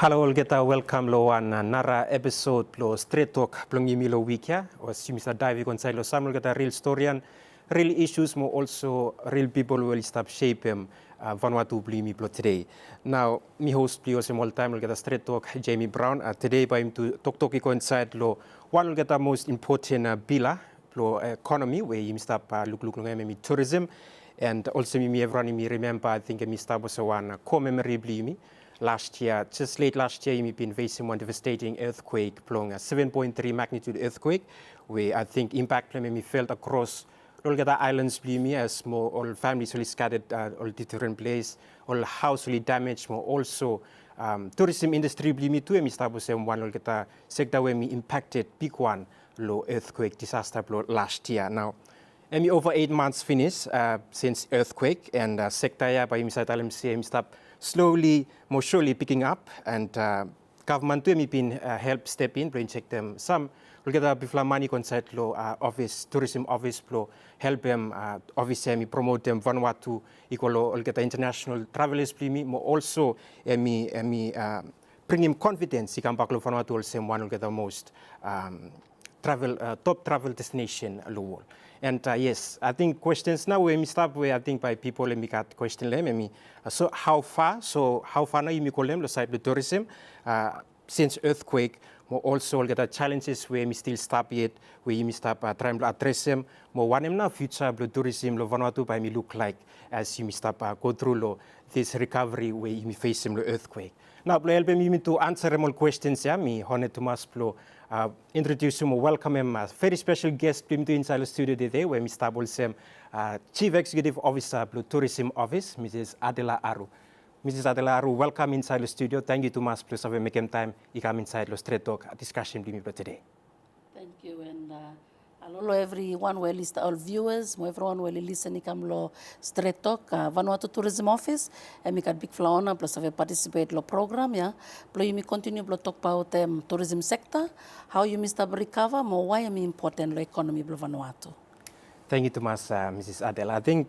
Hello, Olgeta. Welcome lo one another episode lo Stret Tok plongi lo weekya. Or simisa dive konsai lo sam Olgeta real story and real issues mo also real people will stop shape Vanuatu blimi plo today. Now me host pli also all time Olgeta Stret Tok Jamie Brown. Today by him to talk coincide lo one Olgeta most important bila plo economy where you stop look me tourism and also me everyone me remember I think me stop was one commemorably me. Last year, just late last year, we've been facing one devastating earthquake, blowing a 7.3 magnitude earthquake, where I think impact me felt across all the islands, as more all families really scattered all different places, all house really damaged, more also tourism industry me too, me start with one all the sector where me impacted big one low earthquake disaster last year. Now, and over 8 months finished since earthquake and sector ya by me stop slowly, more surely picking up, and government too been help step in, bring check them. Some will get a bifla money concert lo office, tourism office lo help them office promote them Vanuatu equal will get international travelers me more also bring him confidence. He come back lo Vanuatu also one will get the most top travel destination lo. And yes, I think questions now when we start where I think by people let me got question me. So how far now you call them the side the tourism since earthquake more also get the challenges where we still stop yet where you stop trying to address them more one now future the tourism lo Vanuatu by me look like as you stop go through lo this recovery where you face the earthquake. Now help me to answer more questions me honored to mas introduce him, welcome him, a very special guest to inside the studio today, where Mr. Bolsem, Chief Executive Officer of the Tourism Office, Mrs. Adela Aru. Mrs. Adela Aru, welcome inside the studio. Thank you to us for making time to come inside the Stret Tok discussion with me today. Thank you, and hello everyone, well list all viewers, everyone will listen to lo Stret Tok, Vanuatu Tourism Office, and we got big honor plus have participate lo program, yeah. Plus you may continue to talk about tourism sector, how you must recover, more why am important lo economy lo Vanuatu. Thank you, Thomas, Mrs. Adela. I think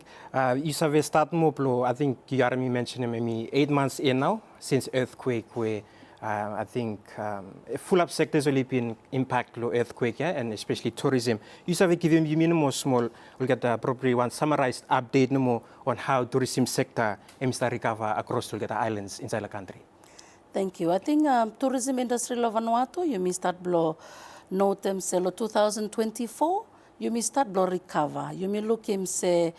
you have start more. I think you already mentioned maybe 8 months in now since earthquake where. I think full up sectors will been impact low earthquake, yeah, and especially tourism. You have given you more small. We'll get probably one summarized update no more on how tourism sector aims to recover across the islands inside the country. Thank you. I think tourism industry of Vanuatu, you may start blow note them say 2024. You may start blow recover. You may look him say.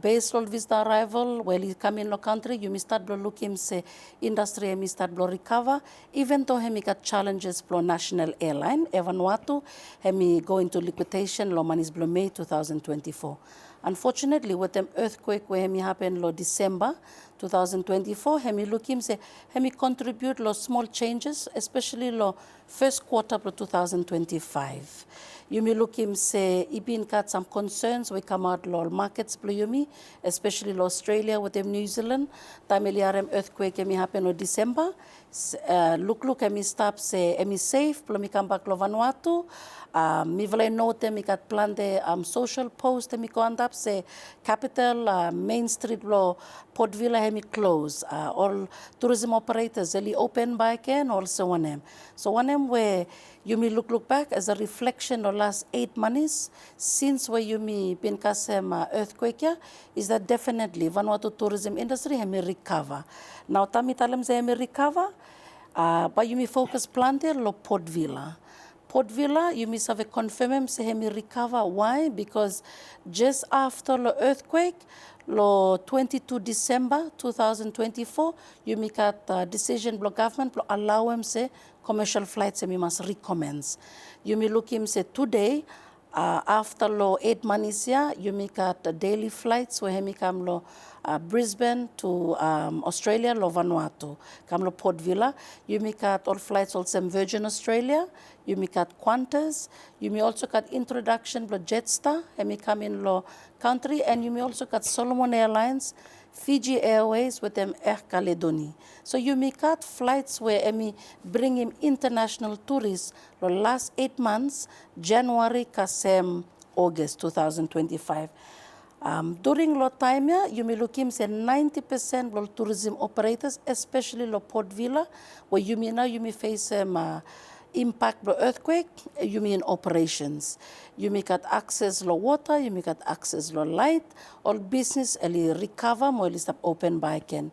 Based on visitor arrival, when you come in the country, you may start looking say industry may start recover. Even though he got challenges for national airline, Vanuatu he go into liquidation lo manis May 2024. Unfortunately, with them earthquake where he happened lo December 2024, he look him say he contribute lo small changes, especially lo first quarter of 2025. You may look him say he been got some concerns we come out lo markets bluyumi, especially lo Australia with them New Zealand. Tamiliarem earthquake me happen lo December. Look me stop say me safe plo me come back lo Vanuatu. Me vle note me got plan the social post me go end up say capital Main Street lo Port Villa me close. All tourism operators really open by again also one them. So one them where you may look back as a reflection of last 8 months since where you may been kasem earthquake is that definitely Vanuatu tourism industry may recover. Now tami talam say may recover, but you may focus plan there lo Port Villa. Port Villa, you must have a confirm say may recover. Why? Because just after the earthquake, lo 22 December 2024, you make a decision block government allow him say commercial flights we must recommence. You may look him say today after lo 8 months here, you make a daily flights where he come lo Brisbane to Australia lo Vanuatu. Come lo Port Villa. You make all flights also Virgin Australia. You make Qantas. You may also got introduction lo Jetstar. He may come in lo country, and you may also got Solomon Airlines, Fiji Airways with them Air Caledoni. So you may got flights where me bring him international tourists the last 8 months, January kasem August 2025. During lo time ya, you may look him say 90% lo tourism operators, especially lo Port Villa, where you may now you may face impact lo earthquake, you may in operations. You may got access lo water, you may got access lo light, all business eli recover mo eli stop open by again.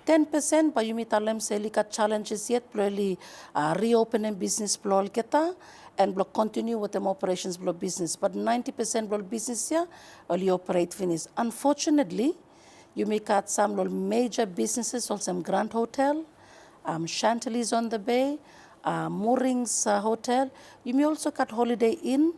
10% but you may tell them say got challenges yet, probably reopening business plol kita and will continue with them operations blow business. But 90% blow business here only operate finish. Unfortunately, you may got some major businesses, also some Grand Hotel, Chantilly's on the Bay, Moorings Hotel. You may also got Holiday Inn,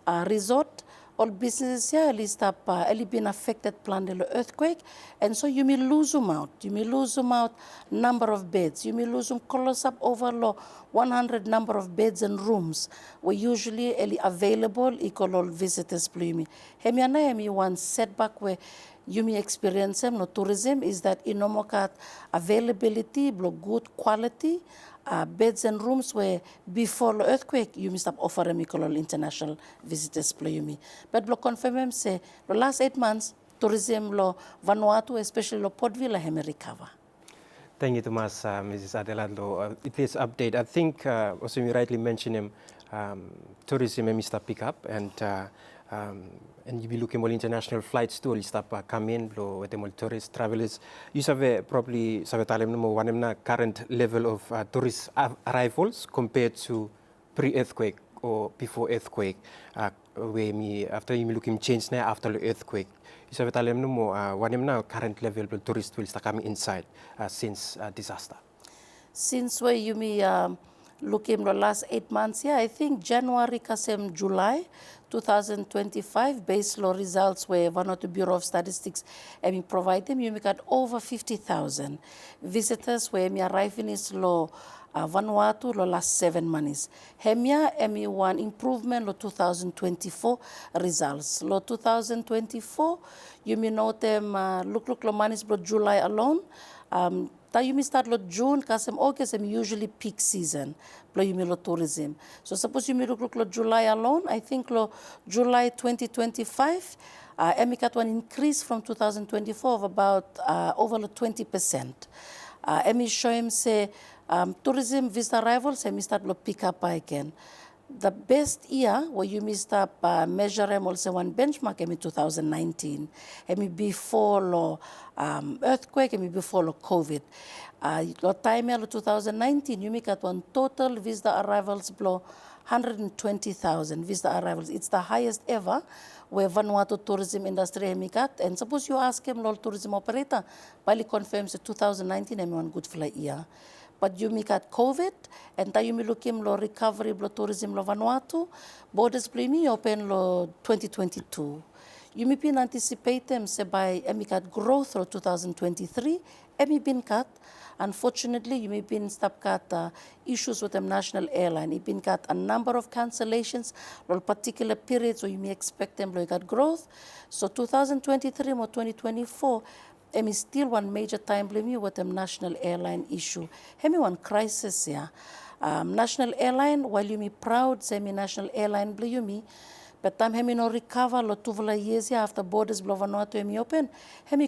Resort. All businesses here at been affected plan the earthquake, and so you may lose them out. You may lose them out number of beds. You may lose them close up over 100 number of beds and rooms were usually available equal all visitors. Hemi one setback where you may experience them no tourism is that inomokat availability, good quality. Beds and rooms where before the earthquake you must have offered a international visitors play. But lo confirm say the last 8 months tourism lo Vanuatu, especially lo Port Villa, have recover. Thank you, Thomas, Mrs. Adela. It is update. I think also you rightly mentioned him, tourism may start pick up and you be looking more international flights too. You start come in, with the tourists, travelers. You have probably one current level of tourist arrivals compared to pre-earthquake or before earthquake. Where after you looking change now after the earthquake. You have one current level of tourists will start coming inside since disaster. Since where you may look in the last 8 months, yeah, I think January kasem July 2025 base law results where Vanuatu Bureau of Statistics and provide them, you may got over 50,000 visitors where me arriving is law Vanuatu lo last 7 months. Hemia one improvement lo 2024 results. Lo 2024 you may know them look lo manis lo July alone. You may start lo June, kasem August, and usually peak season. You may lo tourism. So suppose you may look lo July alone. I think lo July 2025, got one increase from 2024 of about over 20%. Show him say tourism visitor arrivals, start lo pick up again. The best year where you missed up measure also one benchmark in 2019, before lo earthquake, before lo COVID. Lo time 2019, you make at one total visitor arrivals blow 120,000 visitor arrivals. It's the highest ever where Vanuatu tourism industry got. And suppose you ask him, lo tourism operator, Bali confirms that 2019 one good flight year. But you may got COVID, and you may look him lo recovery lo tourism lo Vanuatu, borders play open lo 2022. You may been anticipate them say by got growth lo 2023, been cut. Unfortunately, you may been stop cut issues with the national airline. It been got a number of cancellations, lo particular periods where you may expect them lo got growth. So 2023 or 2024. Still one major time blame with the national airline issue. One crisis here. National airline, while you me proud, say me national airline blame me, but time no recover lo tuvala years here after borders blow Vanuatu me open,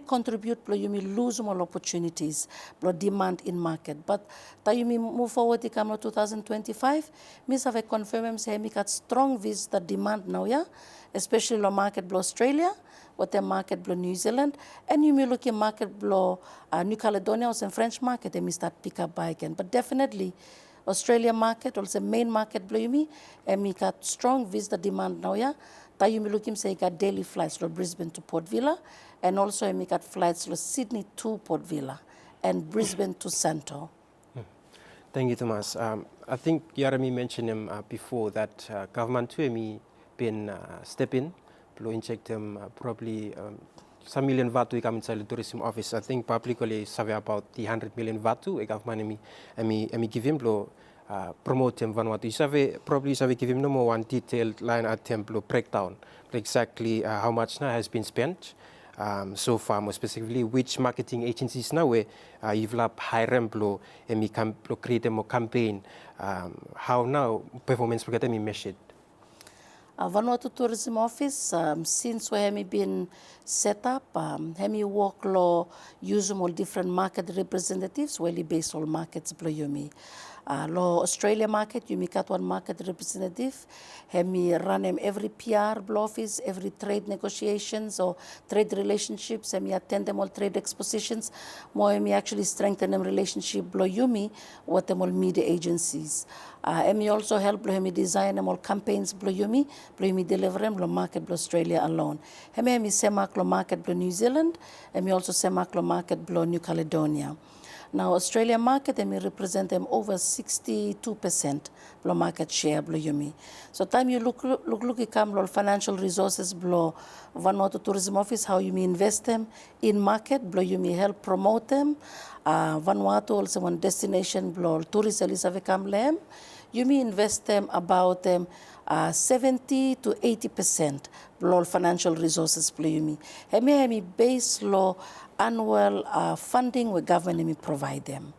contribute blow you me lose more opportunities, blow demand in market. But you me move forward to come 2025, miss have a confirm say got strong visitor demand now, yeah, especially lo market blow Australia. What the market blow New Zealand, and you may look at market blow New Caledonia or some French market, they may start pick up by again. But definitely, Australia market, also main market blow me, and we got strong visitor demand now, yeah. You may look him say got daily flights from Brisbane to Port Villa, and also we got flights from Sydney to Port Villa, and Brisbane to Santo. Thank you, Thomas. I think Yarami mentioned him before that government too been stepping. Inject them probably some million Vatu come inside the tourism office. I think publicly say about the 100 million Vatu. I government give him promote him Vanuatu. You give him no more one detailed line item breakdown exactly how much now has been spent so far, more specifically which marketing agencies now where you've hire employ and create a more campaign. How now performance will get measured. Vanuatu Tourism Office, since we have been set up, hemi work lo use all different market representatives, well based on markets below yumi. Lo Australia market, you got one market representative. Hemi run every PR office, every trade negotiations or trade relationships. Hemi attend them all trade expositions. More hemi actually strengthen them relationship below yumi with them all media agencies. Hemi also help hemi design them all campaigns below yumi deliver them below market below Australia alone. Hemi semak lo market below New Zealand. Hemi also semak lo market below New Caledonia. Now, Australia market, and we represent them over 62% below market share below yumi. So time you look come below financial resources below Vanuatu Tourism Office, how you may invest them in market, below you may help promote them. Vanuatu also one destination below tourist elisa come lem. You may invest them about 70 to 80% below financial resources below you me. Hemi base law annual funding where government may provide them.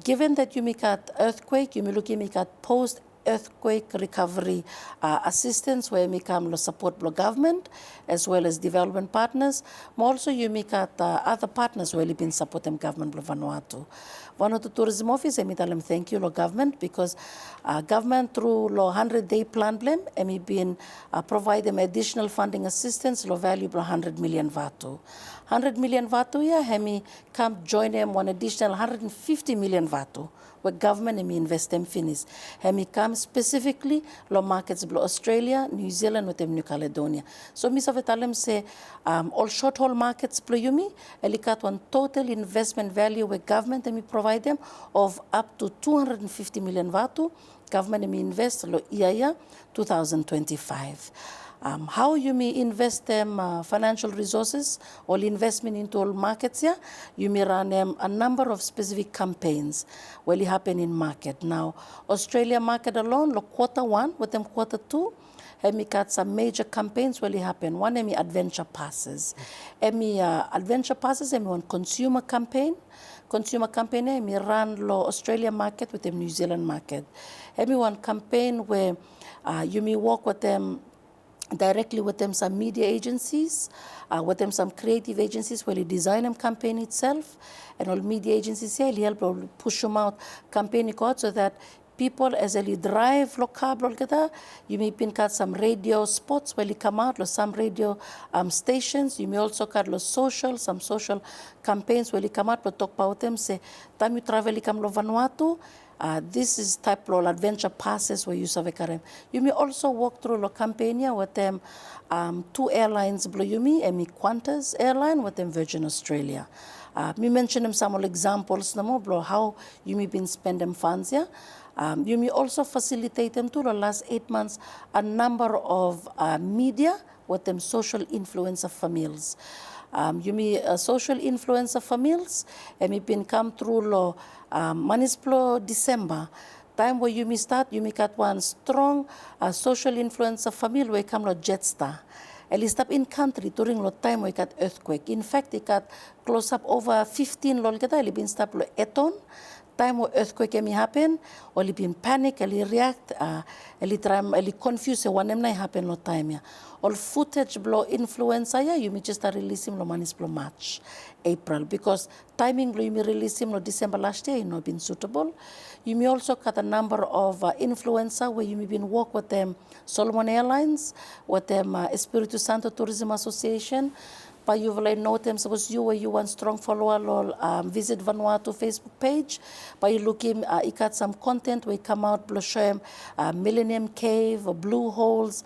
Given that you make at earthquake, you may look at post-earthquake recovery assistance where you come to support the government as well as development partners. Also you make at other partners where you've been supporting government of Vanuatu. Vanuatu Tourism Office, I tell them thank you, government, because government through 100-day plan blem, I been provide them additional funding assistance, valuable 100 million Vatu. 100 million Vatu, yeah, hemi come join them one additional 150 million Vatu, where government invest them finish. Hemi come specifically lo markets below Australia, New Zealand, with them New Caledonia. So Miss Avetalem say all short haul markets below yumi, elikat one total investment value where government provide them of up to 250 million Vatu. Government may invest lo IAIA 2025. How you may invest them financial resources or investment into all markets here, you may run a number of specific campaigns will happen in market. Now, Australia market alone, quarter one, with them quarter two, we got some major campaigns will happen. One, adventure passes. Adventure passes, one consumer campaign. Consumer campaign, we run lo Australia market with the New Zealand market. One campaign where you may work with them directly with them some media agencies, with them some creative agencies where you design them campaign itself, and all media agencies here help push them out campaign out so that people as they drive local you may pin cut some radio spots where you come out, some radio stations. You may also cut some social campaigns where you come out, talk about them, say, time you travel, you come to Vanuatu. This is type of adventure passes where you serve karem. You may also walk through the campaign with them 2 airlines below you me, Qantas airline with them Virgin Australia. Me mention them some examples no how you may been spending funds here. You may also facilitate them to the last 8 months a number of media with them social influencer families. You may social influencer families and me been come through lo municipal December time where you may start you may got one strong social influencer family where come lo Jetstar. At least up in country during the time we got earthquake. In fact, it got close up over 15 lol kita been stop lo eton. Time where earthquake may happen, or been panic, react, confuse one em happen lo time ya. All footage blow influencer ya, you may just release him lo municipal March, April, because timing blow you may release him lo December last year, been suitable. You may also cut a number of influencer where you may been work with them Solomon Airlines, with them Espiritu Santo Tourism Association. But you will know them, suppose you one strong follower or visit Vanuatu Facebook page. But you look him, he got some content where come out, show him Millennium Cave, Blue Holes,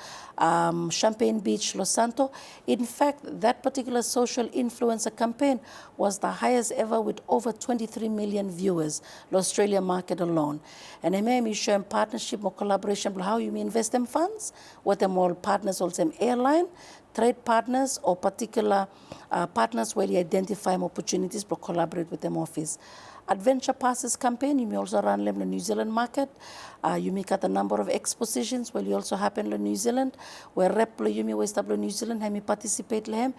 Champagne Beach, Los Santo. In fact, that particular social influencer campaign was the highest ever with over 23 million viewers, the Australia market alone. And I may show him partnership or collaboration, how you may invest them funds, with them all partners, also airline, trade partners or particular partners where you identify opportunities to collaborate with them office. Adventure passes campaign, you may also run them in the New Zealand market. You may cut a number of expositions where you also happen in New Zealand, where rep you may West New Zealand, have me participate in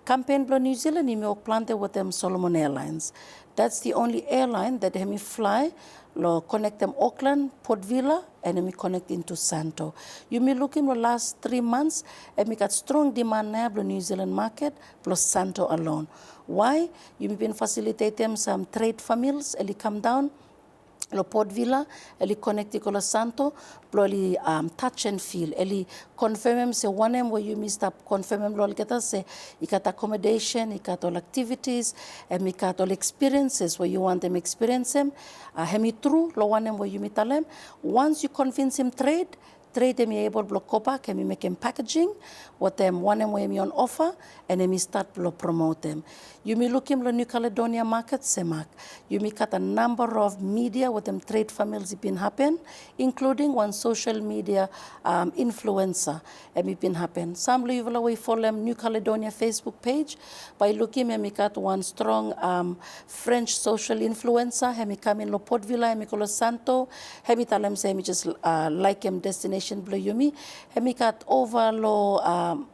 campaign in New Zealand, you may plant with them Solomon Airlines. That's the only airline that have me fly lo connect them Auckland, Port Vila, and then we connect into Santo. You may look in the last 3 months, and we got strong demand now for New Zealand market, plus Santo alone. Why? You may been facilitate them some trade families, and they come down, lo Port Vila, eli connecti con lo Santo, lo eli touch and feel, eli confirm se one where you missed up, confirm lo kita se ikat accommodation, ikat all activities, and ikat all experiences where you want them experience them, hemi true lo one where you meet them. Once you convince him trade them able to go back and we make them packaging, what them one them way on offer, and then we start to promote them. You may look in the New Caledonia market, Semak. You may cut a number of media with them trade families been happen, including one social media influencer and been happen. Some you will away follow them New Caledonia Facebook page by looking and we got one strong French social influencer, he come in Lo Port Vila, he call Santo, he tell them say me just like him destination blue yumi, he got over lo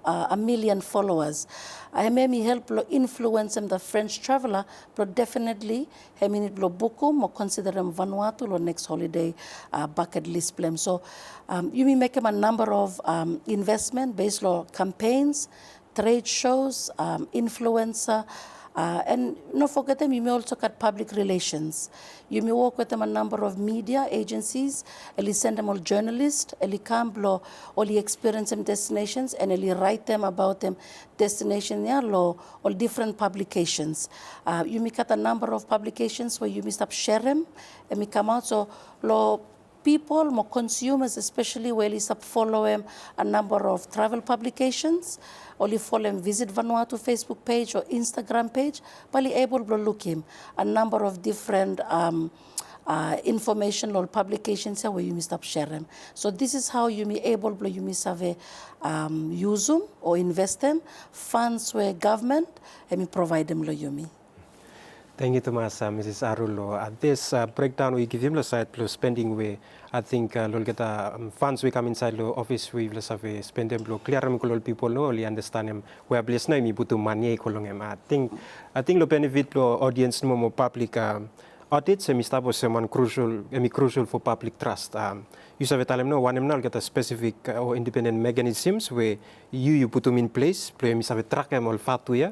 1 million followers. I may help lo influence him the French traveler, but definitely I mean it lo buku mo consider him Vanuatu lo next holiday bucket list plan. So you may make him a number of investment based on campaigns, trade shows, influencer. And not forget them, you may also cut public relations. You may work with them a number of media agencies, and send them all journalists, and come blow all the experience them destinations, and write them about them destination, yeah, all different publications. You may cut a number of publications where you may stop share them, and we come out, so people, more consumers, especially where you stop following a number of travel publications, or you follow him visit Vanuatu Facebook page or Instagram page, but you able to look him a number of different information or publications where you may stop sharing. So this is how you may able to you may have use them or invest them funds where government and me provide them lo yumi. Thank you, Thomas, Mrs. Arulo. At this breakdown, we give him the side plus spending way. I think we'll get funds we come inside the office we will have spend them clear them people know only understand them where place na mi butuh money kolong I think the benefit the audience no more public audit semi stable someone crucial for public trust. You have tell them no one them get a specific or independent mechanisms where you put them in place. Play mi have track them all fatu ya.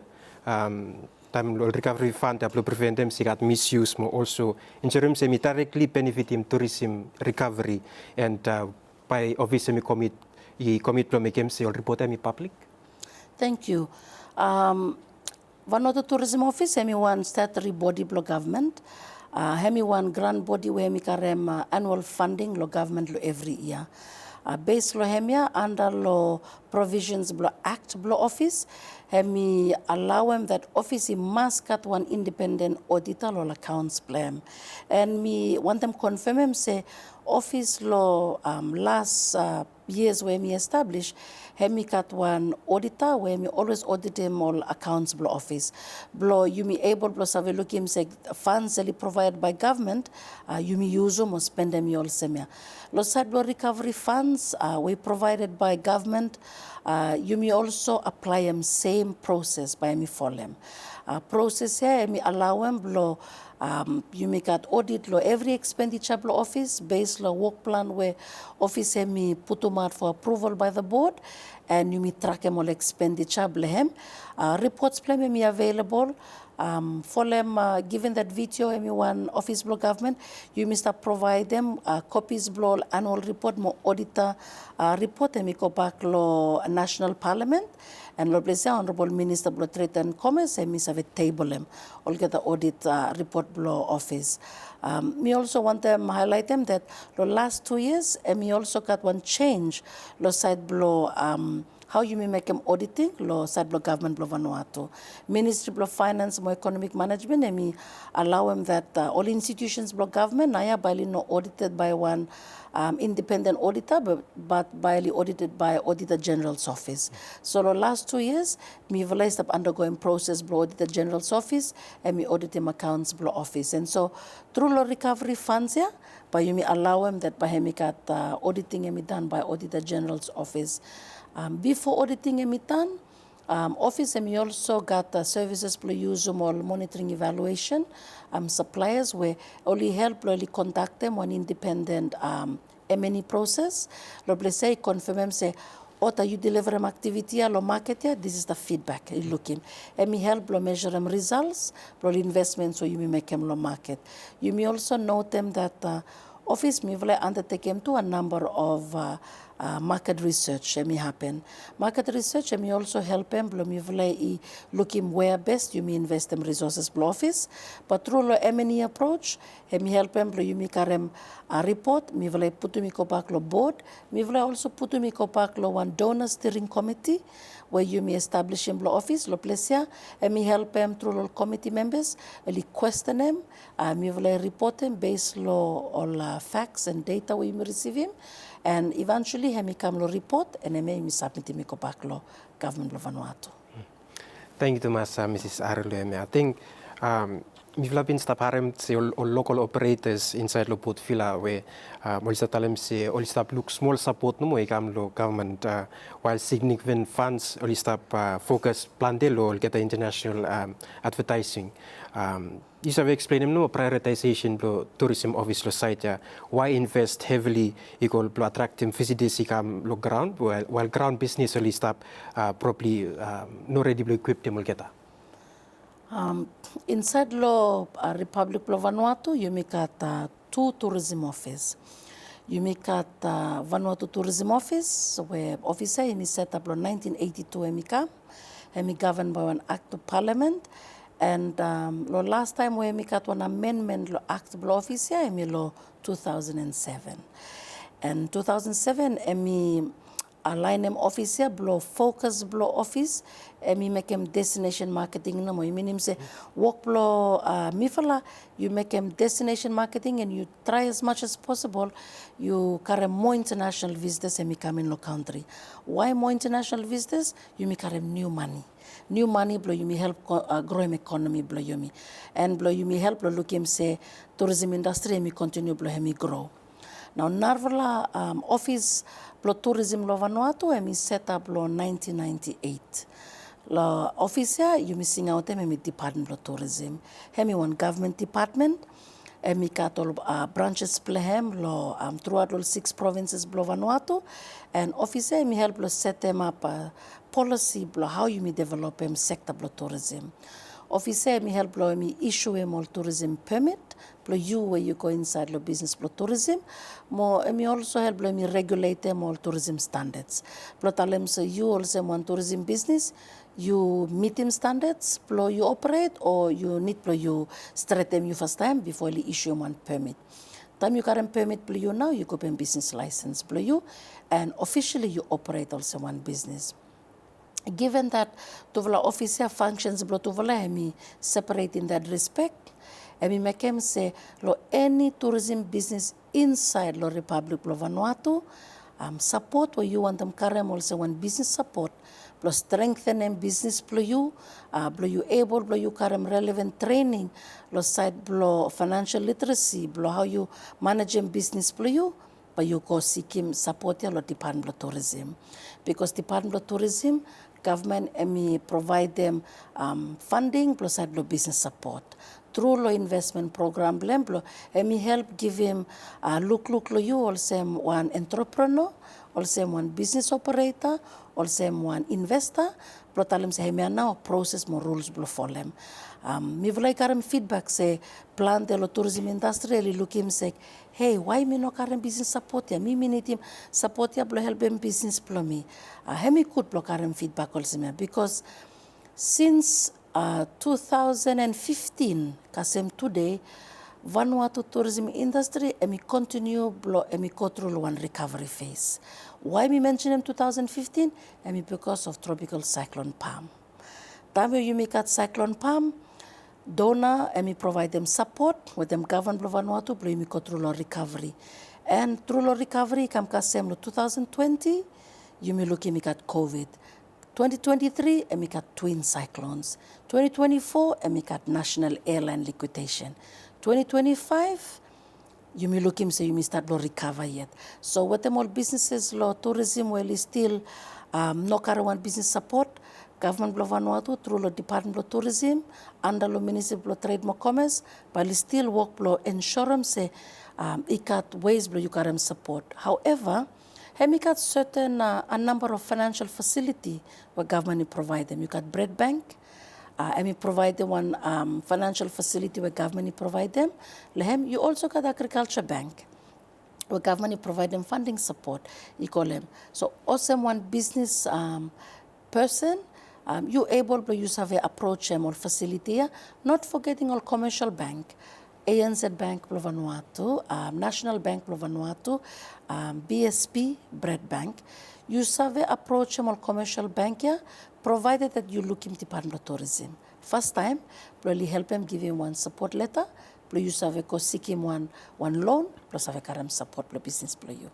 Time recovery fund to prevent them sigat misuse mo also in terms of directly benefit in tourism recovery and by office me commit to make them say report me public. Thank you. Vanuatu Tourism Office hemi one statutory body blo government. Hemi one grand body where hemi karem annual funding lo government lo every year. Based lo hemia under lo provisions blo act blo office. Hemi allow him that office he must cut one independent auditor or accounts plan. And me want them confirm him say office law last years where me established, hemi cut one auditor where me always audit him all accounts blo office. Blo you me able blo have a look him say funds that provided by government, you me use them or spend them all semia. Lo side blo recovery funds we provided by government. You may also apply them same process by me follow them. Process here, me allow them blow. You make an audit law every expenditure blow office based law work plan where office me put them out for approval by the board, and you me track them all expenditure blehem. Reports plan me available. For them, given that VTO one office blow government, you must provide them copies blow annual report, more auditor report, and me go back law national parliament, and lo bless honorable minister blow trade and commerce, and me have a table them, all get the audit report blow office. Me also want them highlight them that the last 2 years, and me also got one change, lo side blow. How you may make them auditing, lo side block government block Vanuatu. Ministry block finance, more economic management, and me allow them that all institutions block government, naya by no audited by one independent auditor, but by audited by Auditor General's office. So the last 2 years, me realized up undergoing process block Auditor General's office, and me audit him accounts block office. And so through the recovery funds here, but you may allow them that by him got auditing me done by Auditor General's office. Before auditing done, Office and we also got services for use more monitoring evaluation suppliers where only help only conduct them on independent M&E process. Let's say confirm say what are you delivering activity lo market here, this is the feedback you looking. And me help lo measure them results, lo investments so you may make them lo market. You may also note them that office me will undertake them to a number of market research may happen. Market research may also help them me will looking where best you may invest them resources for office. But through the M&E approach, me help them you may carry a report, me will put to me go back lo board, me will also put to me go back lo one donor steering committee where you may establish in office lo place here, and me help them through lo committee members, question them, me will report them based lo all facts and data we may receive him. And eventually, he come lo report and he may submit me go back lo government of Vanuatu. Thank you so much, Mrs. Aru. I think we've been staparem se local operators inside lo port villa where molista talem se olista look small support no mo ikam lo government while significant funds olista focus plan de lo get international advertising. You have explained no prioritization lo tourism office lo site why invest heavily equal to attracting visitors ikam lo ground while ground business olista properly no ready equipped them get. Inside the Republic of Vanuatu, you make at two tourism office. You make at Vanuatu Tourism Office, where officer is set up in 1982 and governed by an act of parliament. And the last time we make at one amendment lo act of office here, 2007. And 2007, align them office here, blow focus blow office, and me make them destination marketing. No more. You mean him say work blow mifala. You make them destination marketing, and you try as much as possible. You carry more international visitors, and me come in the country. Why more international visitors? You may carry new money. New money blow you may help grow him economy blow you me, and blow you may help blow look him say tourism industry and me continue blow him grow. Now, Narvala office lo tourism lo Vanuatu and set up lo 1998. Lo office here, you missing out them department lo tourism. Hemi one government department. Emi got all branches plehem lo throughout all 6 provinces lo Vanuatu, and office here me help lo set them up policy lo how you may develop them sector lo tourism. Officer me help blow me issue him all tourism permit, blow you where you go inside lo business blow tourism. Me also help blow me regulate them all tourism standards. Blow tell them so you also want tourism business, you meet them standards, blow you operate or you need blow you straight them you first time before you issue one permit. Time you current permit blow you now, you go business license blow you, and officially you operate also one business. Given that tuvala officer functions blo tuvala me separate in that respect, and make him say lo any tourism business inside lo Republic of Vanuatu support where you want them carry also one business support, plus strengthen them business blow you able blow you carry relevant training, lo side blow financial literacy, blow how you manage them business blow you. But you go seek him support your Department of Tourism, because Department of Tourism government provide them funding plus business support through lo investment program blemblo help give him look lo you also one entrepreneur, also one business operator, also one investor, but tell him say me now process more rules blo for them. Me will like feedback say plan the tourism industry look him say hey why me no current business support ya me need him support ya blo help him business blo me me could block current feedback also me because since 2015 kasem today Vanuatu tourism industry me continue blo me go through one recovery phase. Why me mention him 2015? Because of tropical cyclone Palm. Time you make at cyclone Palm, donor and me provide them support with them government of Vanuatu blow me go through recovery. And through recovery come kasem 2020 you may look me at COVID. 2023 and me got twin cyclones. 2024 and me got national airline liquidation. 2025 you may look him say you may start to recover yet. So what them all businesses law tourism well is still no current one business support. Government of Vanuatu through the Department of Tourism, under the Municipal Trade and Commerce, but still work below insurance, ikat ways below you can support. However, we got certain a number of financial facility where government provide them. You got bread bank, and we provide them one financial facility where government provide them. You also got agriculture bank, where government provide them funding support. You call them. So also one business person, you able to use have a approach them or facility, not forgetting all commercial bank. ANZ Bank of Vanuatu, National Bank of Vanuatu, BSP, Bread Bank. You survey approach them all commercial bank here, provided that you look in Department of Tourism. First time, probably help them give him one support letter, plus you survey go seek him one loan, plus have a support for business for you.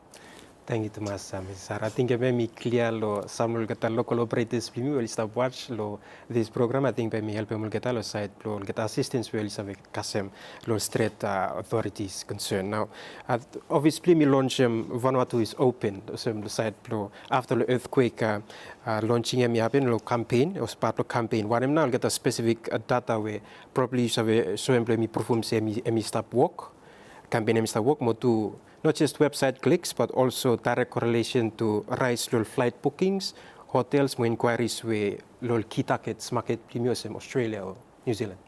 Thank you, Thomas. Ms. Sarah. I think me clear lo Samuel get local operators primi will start watch lo this program. I think me help me get lo side lo get assistance will have kasem lo Stret authorities concern. Now, obviously me launch Vanuatu is open. So the side lo after the earthquake launching me happen lo campaign or part of campaign. What now get a specific data where probably so me perform say me stop work campaign me stop work mo to not just website clicks, but also direct correlation to rise lol flight bookings, hotels, mo inquiries where lol key targets market premiums in Australia or New Zealand.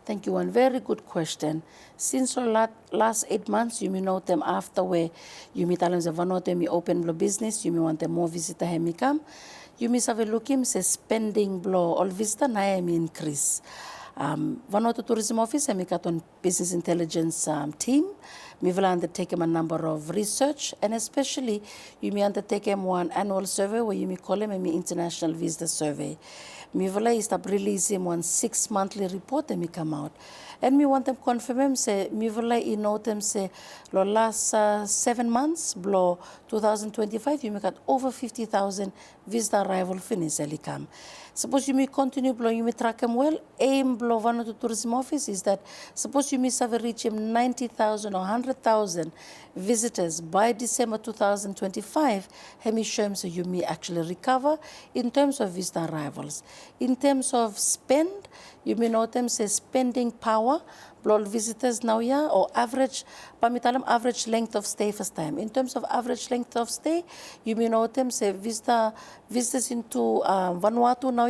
Thank you. One very good question. Since the last 8 months, you may know them after where you may tell them the Vanuatu me open blow business, you may want them more visitor he me come. You may have a look him say spending blow all visitor na me increase. Vanuatu Tourism Office, I got on business intelligence team. We will undertake a number of research, and especially you may undertake one annual survey where you may call them an international visitor survey. We will start releasing one 6 monthly report and we come out. And we want them confirm say we will note them say the last 7 months below 2025 you may got over 50,000 visitor arrival finish come. Suppose you may continue below you may track them well. Aim below Vanuatu Tourism Office is that suppose you may have reach 90,000 or 100,000 visitors by December 2025, hemi show so you may actually recover in terms of visitor arrivals. In terms of spend, you may know them say spending power, blood visitors now or average, pamitalam average length of stay first time. In terms of average length of stay, you may know them say visitors into Vanuatu now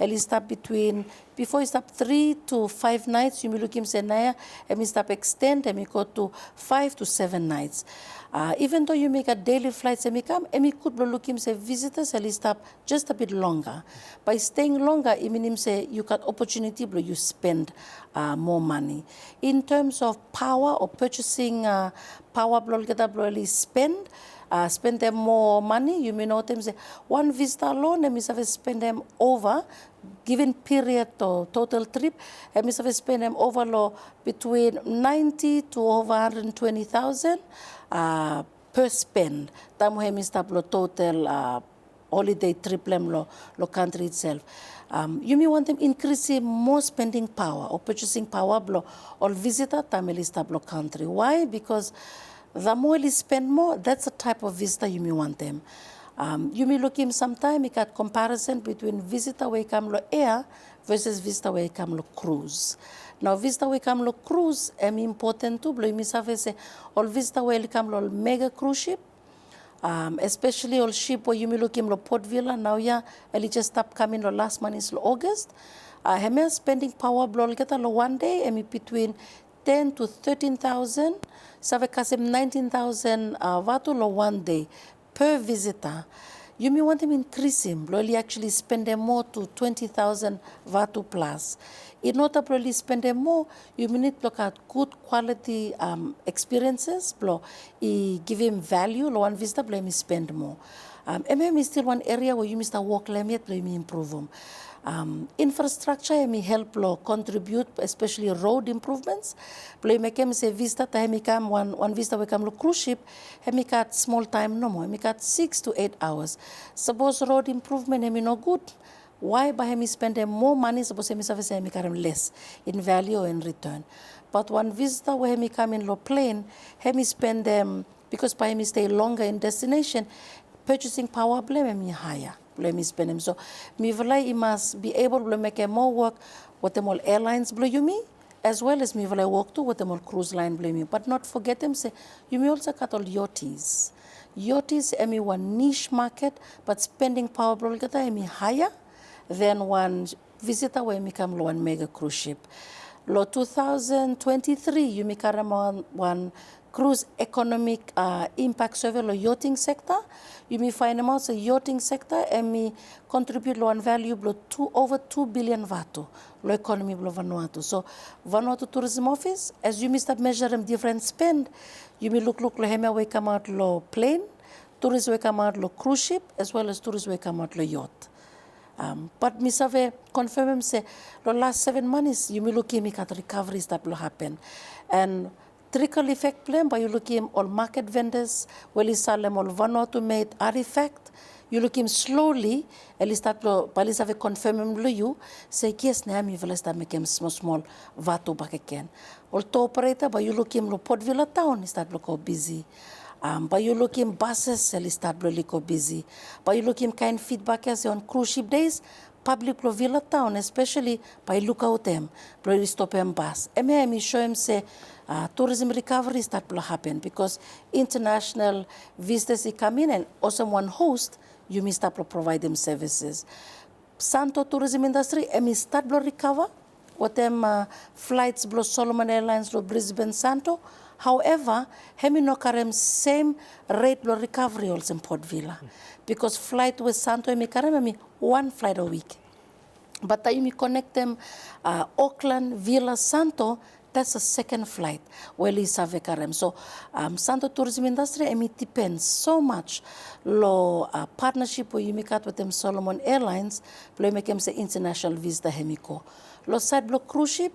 at least start between before you stop 3 to 5 nights, you may look him say naya, and we stop extend and we go to 5 to 7 nights. Even though you make a daily flights and we come, and we could look him say visitors at least stop just a bit longer. By staying longer, it means him say you got opportunity, but you spend more money. In terms of power or purchasing power, spend them more money. You may know them say one visitor alone, and we have spend them over given period or total trip, and we have spend them over between 90 to over 120,000 per spend. Tamu hemi stablo total holiday trip lo country itself. You may want them increasing more spending power or purchasing power blow or visitor tameli stablo country. Why? Because the more you spend more, that's the type of visitor you may want them. You may look him sometime, you got comparison between visitor where come lo air versus visitor where come lo cruise. Now visitor where come lo cruise is important too, but you may say all visitor where come lo mega cruise ship, especially all ship where you may look him lo Port Vila now and just stop coming lo last month is lo August. Hemi spending power blow get lo one day and between 10 to 13,000, save kasim 19,000 vatu lo one day per visitor. You may want them increase him, probably actually spend them more to 20,000 vatu plus. In order to probably spend them more, you may need to look at good quality experiences, give him value, one visitor, me spend more. MM is still one area where you must work limit, me improve them. Infrastructure may help contribute, especially road improvements. Play make him say vista time come one vista we come cruise ship, he got small time no more. He got 6 to 8 hours. Suppose road improvement he no good. Why by him spend more money? Suppose him say he less in value or in return. But one visitor where he come in low plane, he spend them because by him stay longer in destination. purchasing power blame me higher. Blame is spending. So me I must be able to make more work with them all airlines blame you me, as well as me work too with them all cruise line blame you. But not forget them say you may also cut all yachties. Yachties emi one niche market, but spending power blame kata emi higher than one visitor where me come one mega cruise ship. Lo 2023 you me carry one cruise economic impact survey lo yachting sector. You may find them also yachting sector and me contribute lo one value lo over 2 billion Vanuatu lo economy lo Vanuatu. So Vanuatu Tourism Office, as you may start measuring different spend, you may look lo heme way come out lo plane, tourists way come out lo cruise ship, as well as tourists way come out lo yacht. But me save confirm him say the last 7 months you may look him at recovery that will happen. And trickle effect plan by you look him all market vendors, well is Salem all Vanuatu made artifact, you look him slowly, at least that by have confirm him you, say yes now me will start make him small Vatu back again. All to operator by you look him lo Port Villa town is that look busy. By you look him buses, at least start really busy. By you look him kind feedback as on cruise ship days, public lo Villa town, especially by look out them, really stop him bus. Me show him say tourism recovery start to happen because international visitors come in and also one host, you may start to provide them services. Santo tourism industry, me start to recover. What them flights blow Solomon Airlines to Brisbane Santo. However, hemi no karem same rate lo recovery also in Port Villa. Because flight with Santo hemi karem one flight a week. But you me connect them Auckland, Villa, Santo, that's a second flight where is have karem. So Santo tourism industry it depends so much lo partnership with you make with them Solomon Airlines, lo make them say international visitor hemiko. Lo side block cruise ship,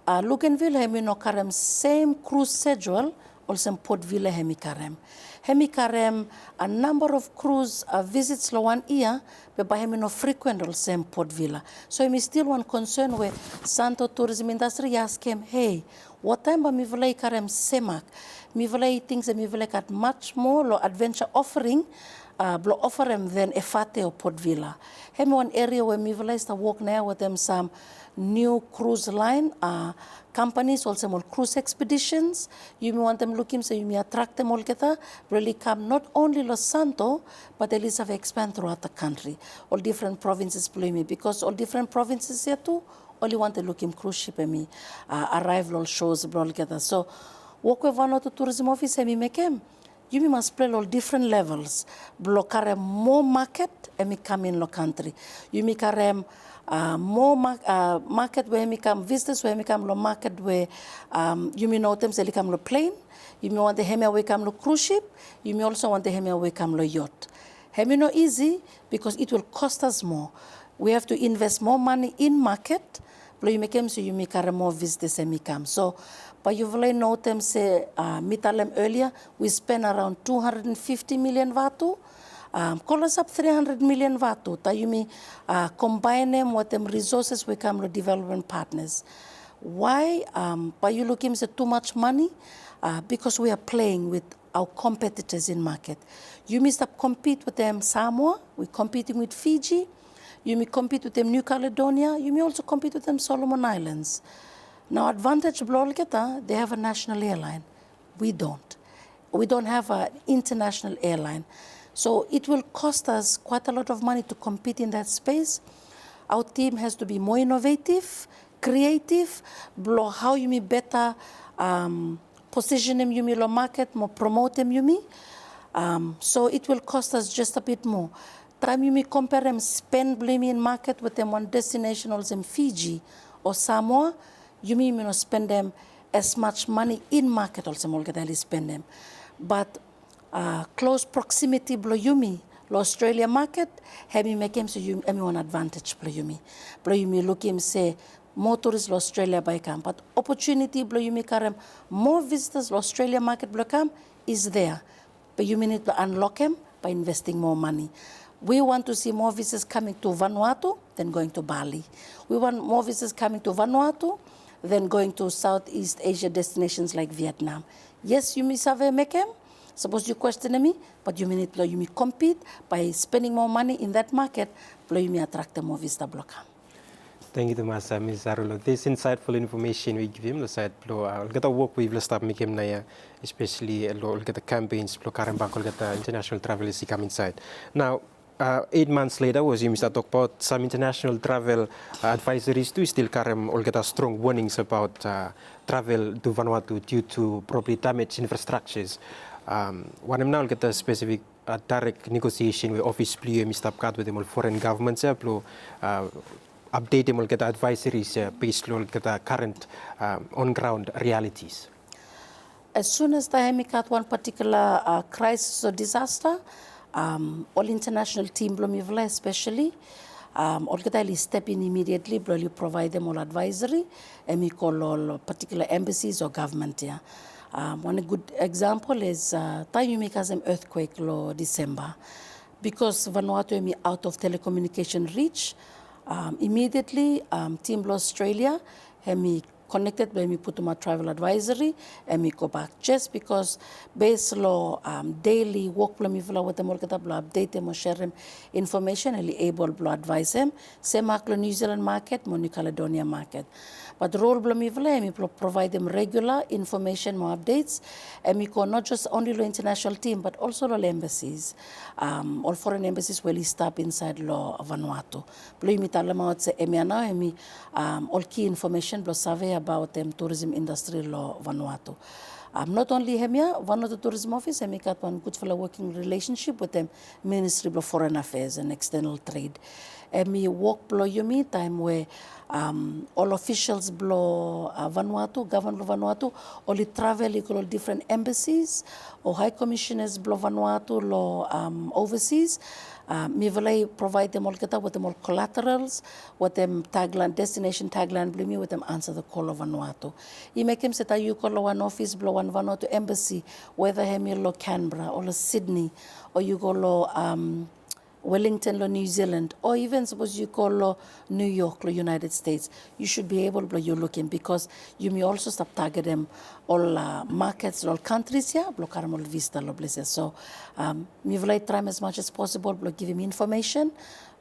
Luganville hemi no karem same cruise schedule also in Port Villa hemi karem. Hemi karem a number of cruise visits lo 1 year, but by hemi no frequent also in Port Villa. So hemi still one concern where Santo tourism industry ask him, hey, what time ba mi vlei karem semak? Mi vlei things that mi vlei kat much more lo adventure offering. Blow offer them than Efate or Port Villa. Hemi one area where mi vlei to walk now with them some new cruise line companies, also more cruise expeditions. You may want them looking, so you may attract them all together, really come not only Los Santo, but at least have expand throughout the country. All different provinces play me, because all different provinces here too, only want to look in cruise ship me arrive all shows all together. So work with Vanuatu Tourism Office me make him. You must play all different levels. Block more market and me come in the country. You make more market where me come visitors where me come lo market where you may know them say come lo plane. You may want the hemi away come lo cruise ship. You may also want the hemi away come lo yacht. Hemi no easy because it will cost us more. We have to invest more money in market. But you make them so you make more visitors and me come. So. But you will know them say, Mitalem earlier, we spend around 250 million Vanuatu. Call us up 300 million Vanuatu. Tayumi combine them with them resources we come to development partners. Why? But you look say too much money? Because we are playing with our competitors in market. You may stop compete with them Samoa, we're competing with Fiji. You may compete with them New Caledonia. You may also compete with them Solomon Islands. Now, advantage Blolgeta, they have a national airline. We don't. We don't have an international airline. So it will cost us quite a lot of money to compete in that space. Our team has to be more innovative, creative, blow how you may better position them you may lo market, more promote them you may. So it will cost us just a bit more. Time you may compare them spend blame in market with them one destination also in Fiji or Samoa. You may not spend them as much money in market also Molgadali spend them. But close proximity blow yumi, lo Australia market, have me make him so you one advantage blow yumi. Blow yumi look him say more tourists lo Australia by come. But opportunity blow yumi karem more visitors lo Australia market blow come is there. But you need to unlock them by investing more money. We want to see more visitors coming to Vanuatu than going to Bali. We want more visitors coming to Vanuatu than going to Southeast Asia destinations like Vietnam. Yes, you may save make them. Suppose you question me, but you mean you may compete by spending more money in that market, you may attract the more visitor blocker. Thank you so much, Ms. Arulo. This insightful information we give him, the side I'll get a work with the staff make him naya, especially I'll get the campaigns, Karamba, I'll get the international travelers come inside. Now, 8 months later, was you Mr. talk about some international travel advisories too. Still, Karem will get a strong warnings about travel to Vanuatu due to property damage infrastructures. One of now will get a specific direct negotiation with office plea Mr. Kat with them all foreign governments. Update them will get advisories based on the current on-ground realities. As soon as the Hemicat one particular crisis or disaster, all international team Blomivla especially, all get step in immediately, you provide them all advisory, and we call all particular embassies or government here. One good example is Tayumi has an earthquake law December. Because Vanuatu is out of telecommunication reach, immediately Team Law Australia me connected by me put my travel advisory and me go back just because base law daily work plan me with them all update them or share them information and able to advise them same New Zealand market, New Caledonia market. But role me provide them regular information, more updates, and we call not just only the international team, but also the embassies, all foreign embassies will stop inside law Vanuatu. Me all key information, survey about them tourism industry law Vanuatu. Not only Hemia, Vanuatu Tourism Office, and we got one good fellow working relationship with them Ministry of Foreign Affairs and External Trade. And me work blow you me time where all officials blow Vanuatu, government of Vanuatu, only travel equal different embassies or high commissioners blow Vanuatu law overseas. Me will provide them all with them all collaterals, with them tagline, destination tagline, blame me with them answer the call of Vanuatu. You make him say that you call one office, blow one Vanuatu embassy, whether him lo Canberra or Sydney, or you go lo Wellington, New Zealand, or even suppose you call New York, United States, you should be able to looking because you may also start target them all markets, all countries here, all vista, places. So, me will try as much as possible to give him information,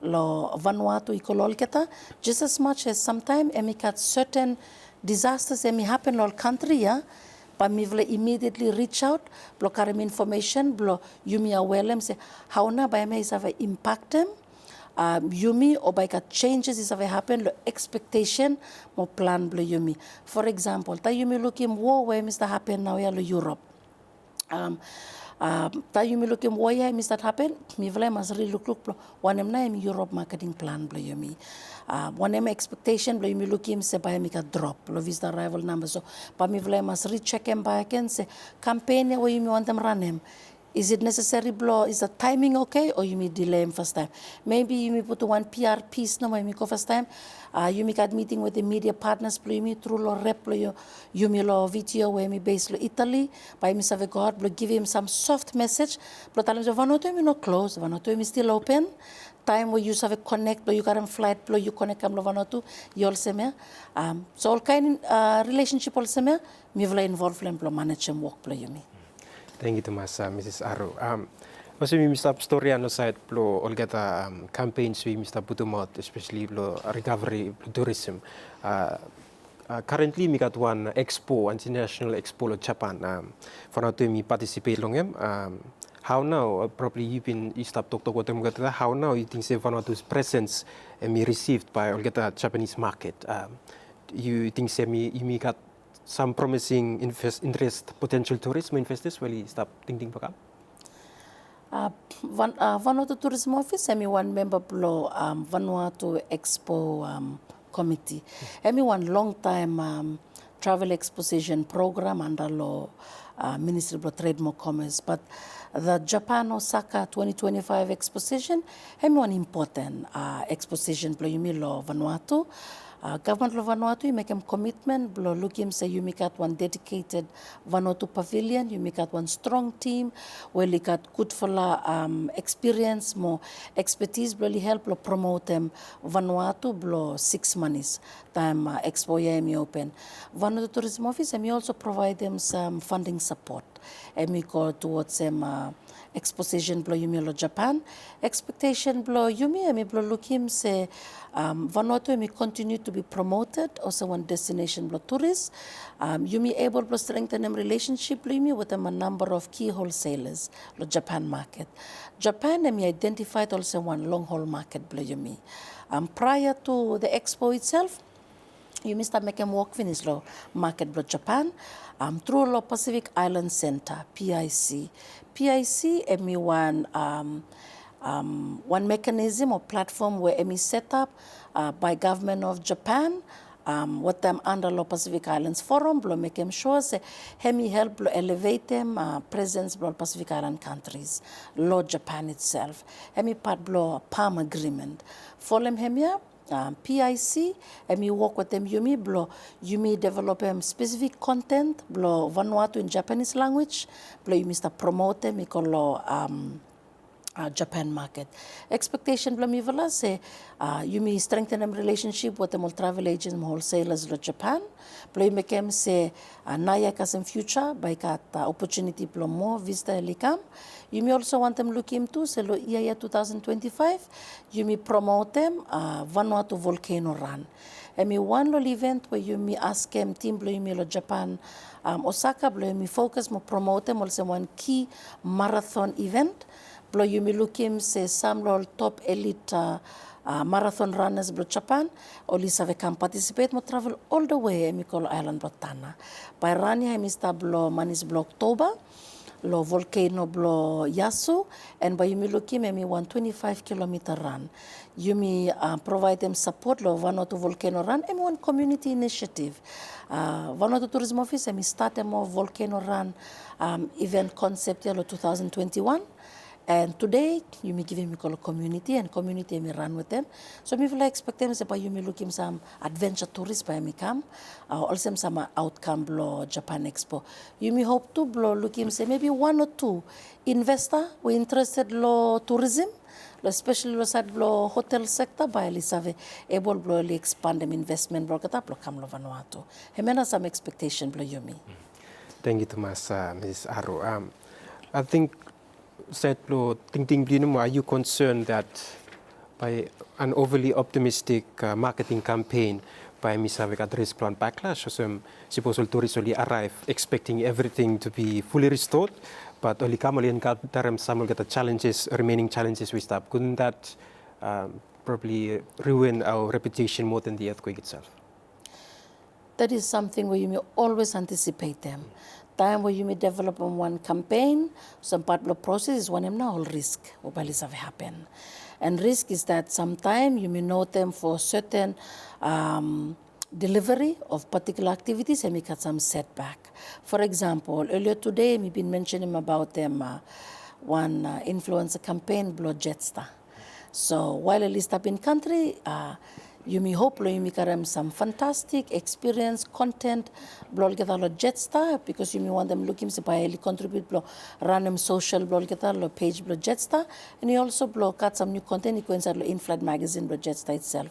Vanuatu, Ikololketa, just as much as sometimes we got certain disasters that may happen in all country, yeah. But me will immediately reach out, block information, block Yumi aware say how na by me is have impact them, Yumi or by changes is have happened, expectation more plan blow Yumi. For example, ta Yumi looking war where Mr. happen now here Europe. Ta Yumi looking war here Mr. happen, me will must really look one na Europe marketing plan blow Yumi. One expectation, blow me look him say by me drop, lo visa arrival number. So, but me vle must recheck him back and say campaign where you want them run him. Is it necessary blow? Is the timing okay, or you may delay him first time? Maybe you may put one PR piece no, you go first time. You may get meeting with the media partners, blow me through lo rep you may lo video where me base lo Italy. By me save God, blow give him some soft message. Blow tell him Vanuatu me no close, Vanuatu me still open. Time where you have a connect, you got a flight, you connect come Vanuatu, you also me. So all kind relationship also me will involve them manage and work play me. Thank you so much, Mrs. Aru. Also, we Mr. Story on the side, all get campaigns we Mr. Putumot, especially recovery tourism. Currently, we got one expo, international expo in Japan. For now, we participate long him. How now, probably you've been talk about them. How now you think Vanuatu's presence be received by all get Japanese market? You think you got some promising interest potential tourism investors will start thinking about? Vanuatu Tourism Office, one member below Vanuatu Expo committee. One long time travel exposition program under law Ministry of Trade and Commerce, but the Japan Osaka 2025 exposition, one important exposition below you law Vanuatu. Government of Vanuatu, you make a commitment, look him say you make out one dedicated Vanuatu pavilion, you make out one strong team, where you got good for experience, more expertise, really help promote them Vanuatu 6 months time expo me open. Vanuatu Tourism Office and we also provide them some funding support. emi ko towards exposition blo yumi lo Japan. Expectation blo yumi emi blo lookim se Vanuatu emi continue to be promoted also one destination blo tourists. Yumi able to strengthen them relationship blo yumi with them a number of key wholesalers lo Japan market. Japan emi identified also one long haul market blo yumi. Prior to the expo itself, you start making work finish lo market blo Japan through lo Pacific Island Center PIC. PIC emi one mechanism or platform where emi set up by government of Japan what them under lo Pacific Islands Forum blo making sure se hemi help blo elevate them presence blo Pacific Island countries lo Japan itself. Hemi part blo PALM agreement. Folem hemia PIC and we work with them yumi develop specific content blo Vanuatu in Japanese language blo yumi start promote them Japan market. Expectation blo mi vala se yumi strengthen them relationship with them travel agents and wholesalers lo Japan blo yumi kem se naya kas in future by kat opportunity blo more vista elikam. You may also want them look into so year 2025. You may promote them Vanuatu volcano run. And me one little event where you may ask them team blo you may lo Japan Osaka blo you may focus mo promote them also one key marathon event. Blo you may look him say some little top elite marathon runners blo Japan or lisa we can participate mo travel all the way mi call island Botana. By running I mista blo manis blo October. Lo volcano blo Yasu and by yumi loki me 125-kilometer run. Yumi provide them support lo Vanuatu volcano run and one community initiative. Vanuatu Tourism Office emi start mo volcano run event concept lo 2021. And today, you may give him a community and community may run with them. So me like expect them say you may look him some adventure tourists by me come, also some outcome blow Japan Expo. You may hope to blow look him say maybe one or two investor we interested lo tourism, especially lo side blow hotel sector by Elisave able blow expand them investment blow kata blow come lo Vanuatu. Hemena some expectation blow you me. Thank you, Thomas, Ms. Aru. I think said are you concerned that by an overly optimistic marketing campaign by Misavik at risk plan backlash, so suppose tourists only arrive expecting everything to be fully restored, but only come and got some of the challenges, remaining challenges we stop. Couldn't that probably ruin our reputation more than the earthquake itself? That is something where you may always anticipate them. Time where you may develop on one campaign, some part of the process is one of all risk or have happen. And risk is that sometime you may know them for certain delivery of particular activities and make some setback. For example, earlier today we've been mentioning about them one influencer campaign blow Jetstar. So while at least up in country, you may hope you may get some fantastic experience, content, blog get a Jetstar because you may want them looking to buy contribute blog random social blog get a page blog Jetstar, and you also blog got some new content you go inside in-flight magazine blog Jetstar itself.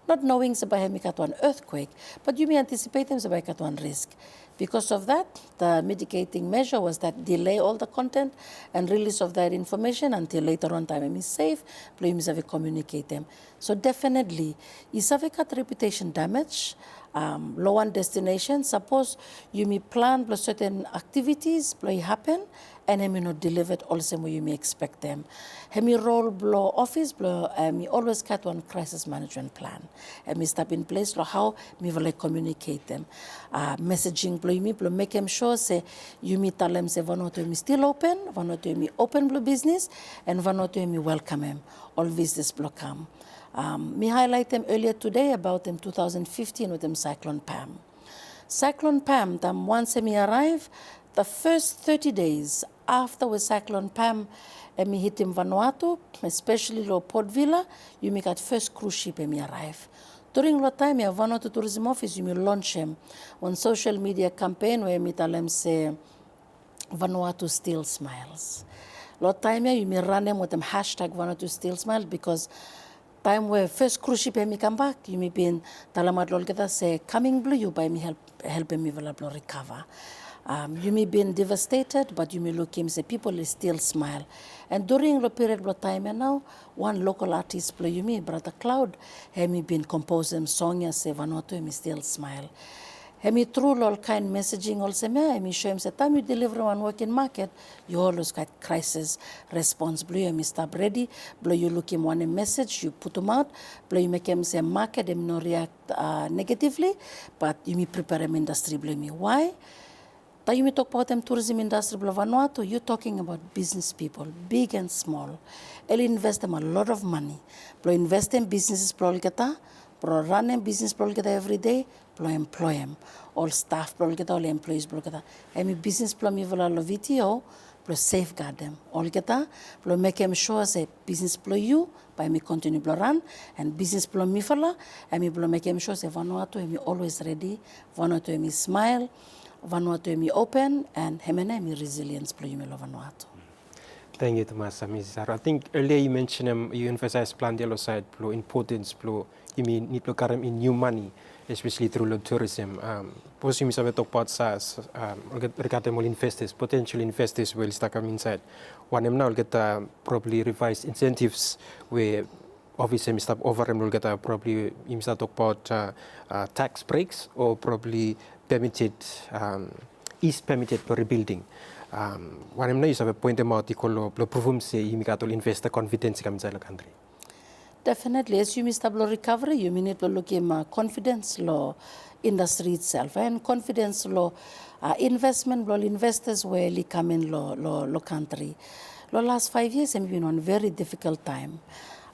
Not knowing sabay mikat one earthquake, but you may anticipate them sabay kat one risk. Because of that, the mitigating measure was that delay all the content and release of that information until later on time is safe, play communicate them. So definitely, is have got reputation damage, low one destination. Suppose you may plan plus certain activities play happen and I may not deliver it also where you may expect them. Hemi role blow office blow me always got one crisis management plan. And me step in place how me will communicate them. Messaging blow me blow make them sure say you me tell them say Vanuatu me still open, Vanuatu me open blue business and Vanuatu me welcome them. All visitors blow come. Me highlight them earlier today about them 2015 with them Cyclone Pam. Cyclone Pam, them once me arrive, the first 30 days after with Cyclone Pam, and me hit in Vanuatu, especially lo Port Villa, you make at first cruise ship and me arrive. During that time, your Vanuatu Tourism Office, you may launch him on social media campaign where me tell them say, Vanuatu still smiles. Lot time you may run them with them hashtag Vanuatu still smiles because time where first cruise ship and me come back, you may be in Talamat Lolgeta say, coming blue you by me helping me recover. You may be devastated, but you may look him say people still smile. And during the period of time and now, one local artist play you me, Brother Cloud, he been composing song and say Vanuatu, he still smile. He through all kind messaging also me, he show him say time you deliver one working market, you always got crisis response. Blue you stop ready, blue you look him one message, you put him out, blue you make him say market, him no react negatively, but you may prepare him industry blue me. Why? You may talk about them tourism industry of Vanuatu, you're talking about business people, big and small. They'll invest them a lot of money. Pro invest in businesses pro run them business pro every day, pro employ them. All staff pro all employees pro Emi business pro mi vola lo VTO, pro safeguard them. All pro make them sure say business pro you, by me continue pro run, and business pro mi vola, emi pro make them sure say Vanuatu emi always ready, Vanuatu emi smile. Vanuatu emi open and hemena emi resilience pro yumelo Vanuatu. Thank you, Thomas. I think earlier you mentioned you emphasized plan the side pro importance pro you mean need to carry in new money, especially through tourism. Pos you misabe talk about SAS regarding more investors, potential investors will start coming inside. One of them now get probably revised incentives where obviously we stop over and we'll get probably you start talk about tax breaks or probably permitted is permitted for rebuilding. One of them is a point about the color perform say immigrant investor confidence comes in the country. Definitely, as you Mr. Blow recovery, you need to look at confidence law industry itself and confidence law investment law investors where they come in law country. The last 5 years have been on very difficult time.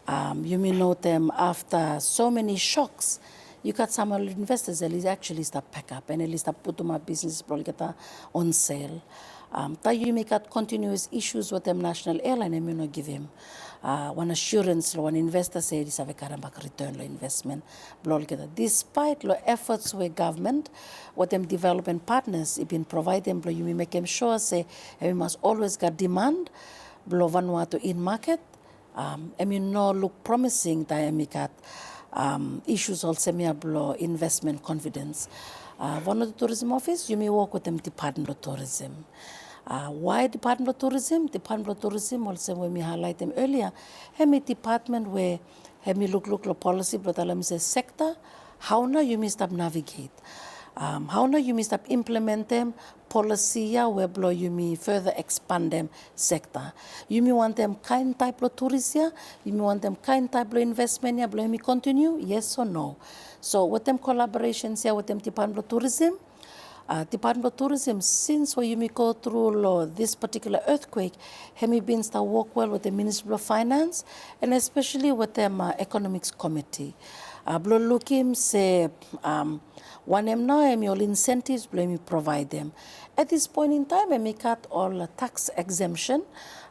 You may know them after so many shocks. You got some investors that actually start pack up and at start put my business on sale. You may got continuous issues with them national airline and you not give him one assurance, one investor said this have a back return investment. Despite the efforts with government, what them development partners have been providing, you may make them sure say we must always get demand, blow Vanuatu in market. I mean no look promising that issues also may blow investment confidence. Vanuatu Tourism Office, you may work with them Department of Tourism. Why Department of Tourism? Department of Tourism also when we highlight them earlier, a department where we look the policy, but I say sector, how now you may stop navigate. How now you may stop implement them policy where blow you may further expand them sector. You may want them kind type of tourism, you may want them kind type of investment, yeah, blow me continue, yes or no. So with them collaborations here with them Department of Tourism, Department of Tourism, since you may go through this particular earthquake, have been to work well with the Ministry of Finance and especially with them Economics Committee. Blow look him say one them now all incentives blow me provide them. At this point in time, I make cut all tax exemption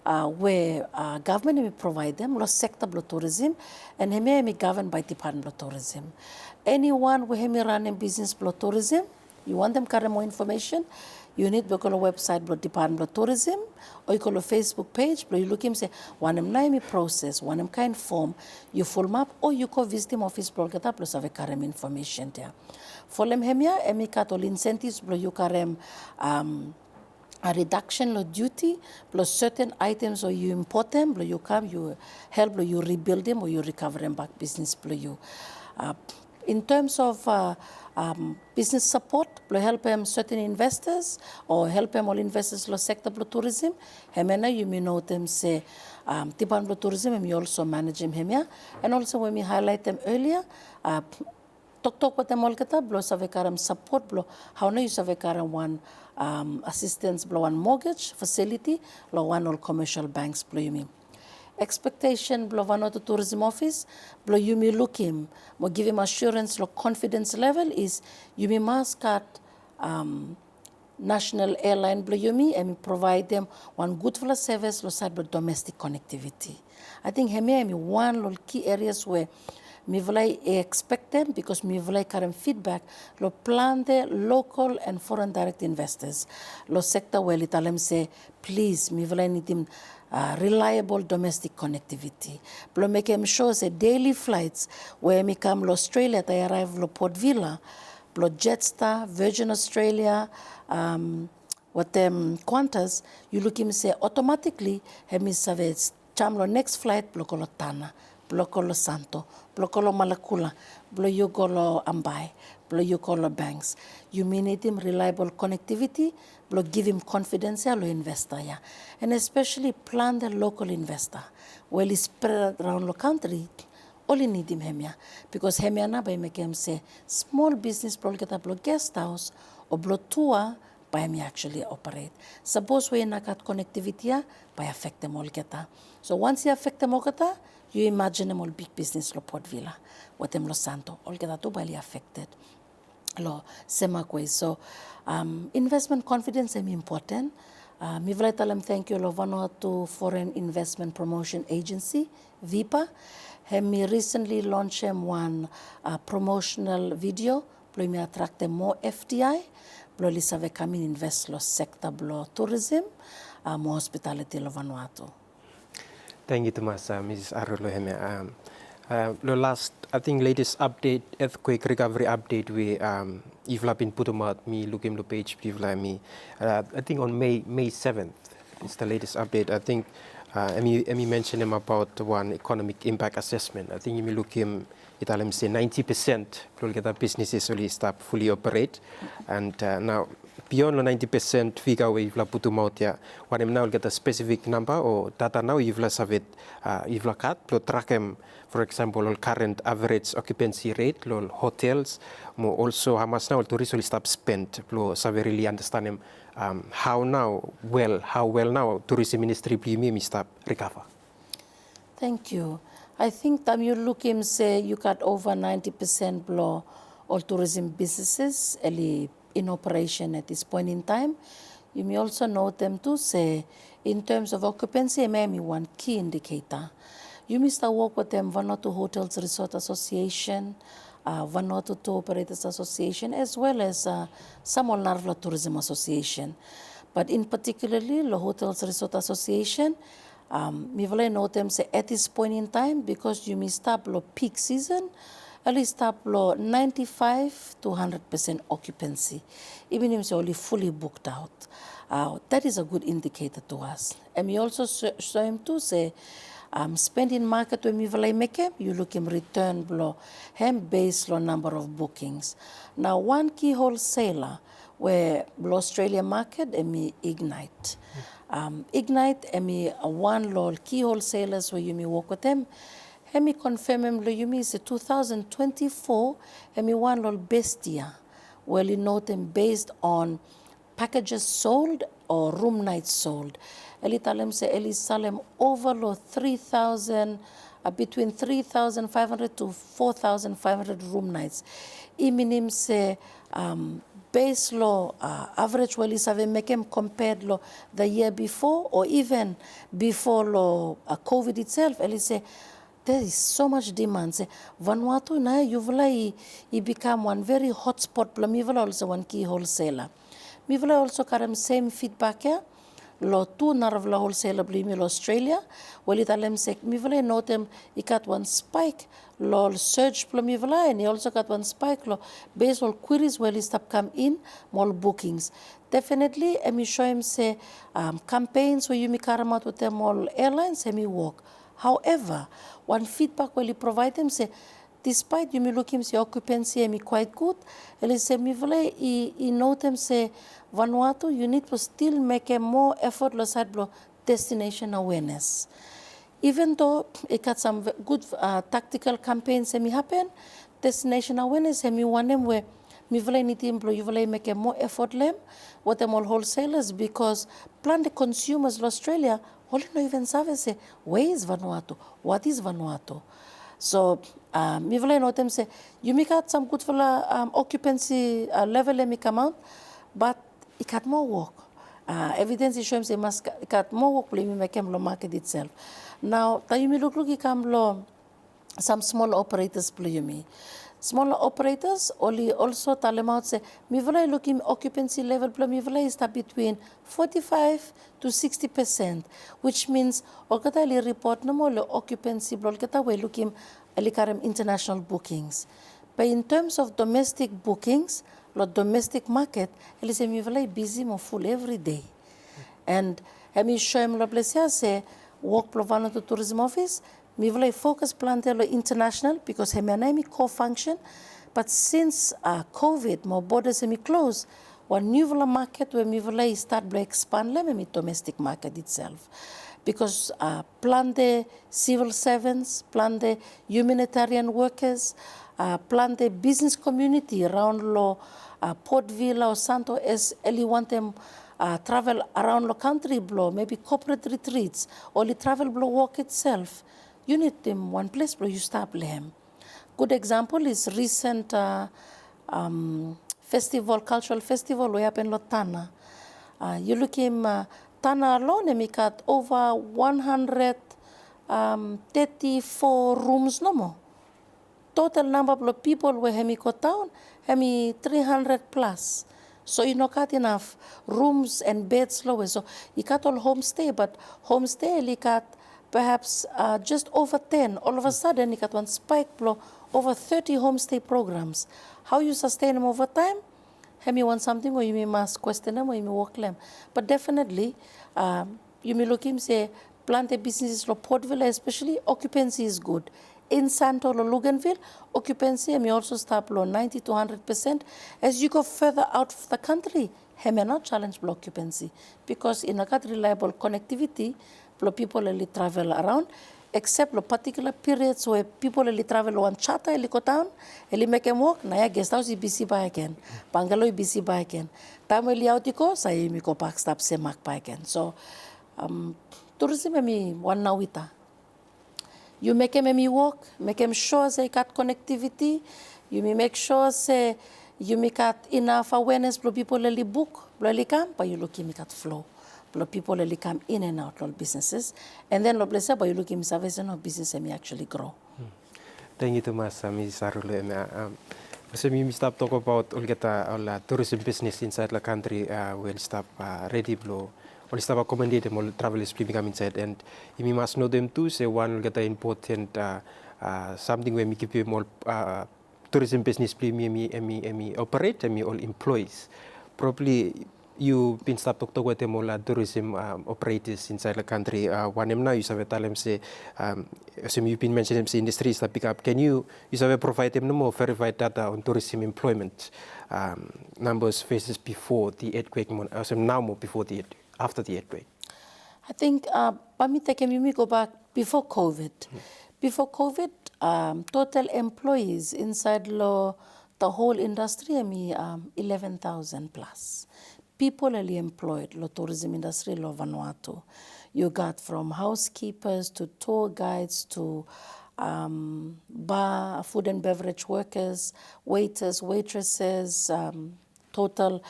where government will provide them, lost sector of tourism, and he may be governed by Department of Tourism. Anyone who may run a business of tourism, you want them carry more information, you need to go to the website of Department of Tourism, or you call a Facebook page, but you look him say, one of them process, one of them kind form, you full map, or you go visit him office, but get up, plus have a carry information there. For them here, I cut all incentives, but you carry a reduction of duty, plus certain items, or you import them, but you come, you help, or you rebuild them, or you recover them back business, but you. In terms of business support, we help them certain investors or help them all investors in the sector of tourism. Hemena, you may know them say Department of Tourism, and we also manage them here. And also when we highlight them earlier, talk with them all kata, blow savekaram support, blow how no you savekaram one assistance, blow one mortgage facility, blow one all commercial banks, blow you mean. Expectation blow Vanuatu Tourism Office, blow you may look him, or give him assurance, low confidence level is you may must cut national airline blow you me and provide them one good full service, low side but domestic connectivity. I think here one little key areas where me expect them because me current feedback lo plan the local and foreign direct investors lo sector where it them say please me need them reliable domestic connectivity. But make them sure say daily flights where me come to Australia, they arrive lo Port Vila, lo Jetstar, Virgin Australia, what them Qantas, you look him say automatically, hemi savage, chamlo next flight, blokolo Tana, blokolo Santo, blokolo Malakula, bloyogolo Ambai, bloyogolo Banks. You mean it him reliable connectivity, blow give him confidence, lo investor, yeah. And especially plan the local investor. Well, he spread around the country, only need him hemia. Because hemia na by make him say, small business blow get a blow guest house, or blow tour, by me actually operate. Suppose we nakat connectivity by affect them all geta. So once you affect them all geta, you imagine them all big business lo Port Villa, what them lo Santo, all geta too badly affected. Lo semakwe. So investment confidence is important. Mi vle tell them thank you lo Vanuatu Foreign Investment Promotion Agency, VIPA. Me recently launched one promotional video, plo me attract them more FDI. Blo lisa ve kami invest lo sector blo tourism, mo hospitality lo Vanuatu. Thank you too much, Mrs. Aru Loheme. The last, I think, latest update, earthquake recovery update, we Ivla been put out me looking the page, Ivla me. I think on May 7th is the latest update. I think Emi mentioned him about one economic impact assessment. I think you look him. It say 90% will get the businesses only start fully operate, and now beyond the 90% figure we will put them out here. When them now get a specific number or data now you will have it, you will cut, track them. For example, on current average occupancy rate, on hotels, also how much now tourists will start spend. So we really understand them how well now tourism ministry may start recover. Thank you. I think that you look him say you got over 90% blow all tourism businesses in operation at this point in time. You may also note them to say in terms of occupancy, maybe one key indicator. You may start work with them Vanuatu Hotels Resort Association, Vanuatu Tour Operators Association, as well as Samuel Narvla Tourism Association. But in particularly the Hotels Resort Association, mi vle note them say at this point in time, because you may start lo peak season, at least start lo 95 to 100% occupancy, even if it's only fully booked out. That is a good indicator to us. And we also show him to say, spending market when we vle make him, you look him return blow him based on number of bookings. Now one key wholesaler where Australia market and me Ignite. Ignite and me one lol key wholesalers where you may work with them. And me confirm him you me is 2024 and me one lol best year. Well you note them based on packages sold or room nights sold. Eli talem se eli salem over lo 3,000 between 3,500 to 4,500 room nights. Iminim se base law average well is have make him compared law the year before or even before law COVID itself. Eli say there is so much demand. Say Vanuatu na you he become one very hot spot. Me also one key wholesaler. Me also carry same feedback here. Lo two narvla wholesaler blimi Australia. Well it alem sek me note him he got one spike lo surge me and he also got one spike lo based on queries well he stop come in more bookings. Definitely and me show him say campaigns where you me carry out with them all airlines and me work. However, one feedback well he provide them say despite you me look him say occupancy and me quite good, and he say me he note them say Vanuatu, you need to still make a more effort side blow destination awareness. Even though it got some good tactical campaigns that happen, destination awareness and me want them where me need to employ you make a more effort them what them all wholesalers because plan the consumers in Australia only no even service say where is Vanuatu? What is Vanuatu? So me know them say you make out some good for occupancy level and me come out, but it got more work. Evidence is showing say must it got more work play me make him market itself. Now you me look it come lo some small operators play me. Smaller operators only also tell them out say me looking occupancy level play me is between 45 to 60%, which means okata report no more occupancy blokata we looking international bookings. But in terms of domestic bookings, lo domestic market, ele se mi vlei busy mo full every day. And hemi show him lo plesia se work plo Vanuatu Tourism Office, mi vlei focus plante lo international because hemi anai mi co-function, but since COVID, mo borders hemi close, one new market where mi vlei start blo expand le mi domestic market itself. Because plan the civil servants, plan the humanitarian workers, plan the business community around lo Port Vila or Santo as Eli want them travel around the country blow, maybe corporate retreats or the travel blow walk itself. You need them one place blow you start them. Good example is recent festival, cultural festival we happen in Tana. You look him Tana alone, we got over 134 rooms no more. Total number of people where hemi go town, hemi 300 plus. So you know got enough rooms and beds lower. So you got all homestay, but homestay you got perhaps just over 10. All of a sudden you got one spike blow over 30 homestay programs. How you sustain them over time? Hemi want something or you may must question them or you may work them. But definitely, you may look him say, plant a business in Port Vila especially, occupancy is good. In Santo or Luganville, occupancy may also start below 90 to 100%. As you go further out of the country, he may not challenge below occupancy because in a got reliable connectivity, people only travel around. Except the particular periods where people only travel on charter, only go down, only make them walk, na ya guest house is busy by again, bungalow is busy by again. Time only out go, say me go back stop se mak by again. So, tourism me one now with you make them walk, make them sure they got connectivity, you make sure say you make got enough awareness for people only book, only come, but you look at flow. People only come in and out of businesses, and then but you look in service and business and actually grow. Thank you too much, Ms. Arule. So we start talk about all tourism business inside the country. We'll stop ready blow. We'll stop accommodate them all travelers become inside, and we must know them too. So one will get important something where we keep them all tourism business me operate me all employees. Probably you been start talk with them all tourism operators inside the country. One of them now you have tell them say, so you've been mentioning them industries that pick up. Can you have provide them no more verified data on tourism employment numbers versus before the earthquake, also now more before the after the earthquake? I think me go back before COVID. Before COVID, total employees inside the whole industry, 11,000 plus. People are employed, the tourism industry, Vanuatu. You got from housekeepers to tour guides to bar, food and beverage workers, waiters, waitresses, total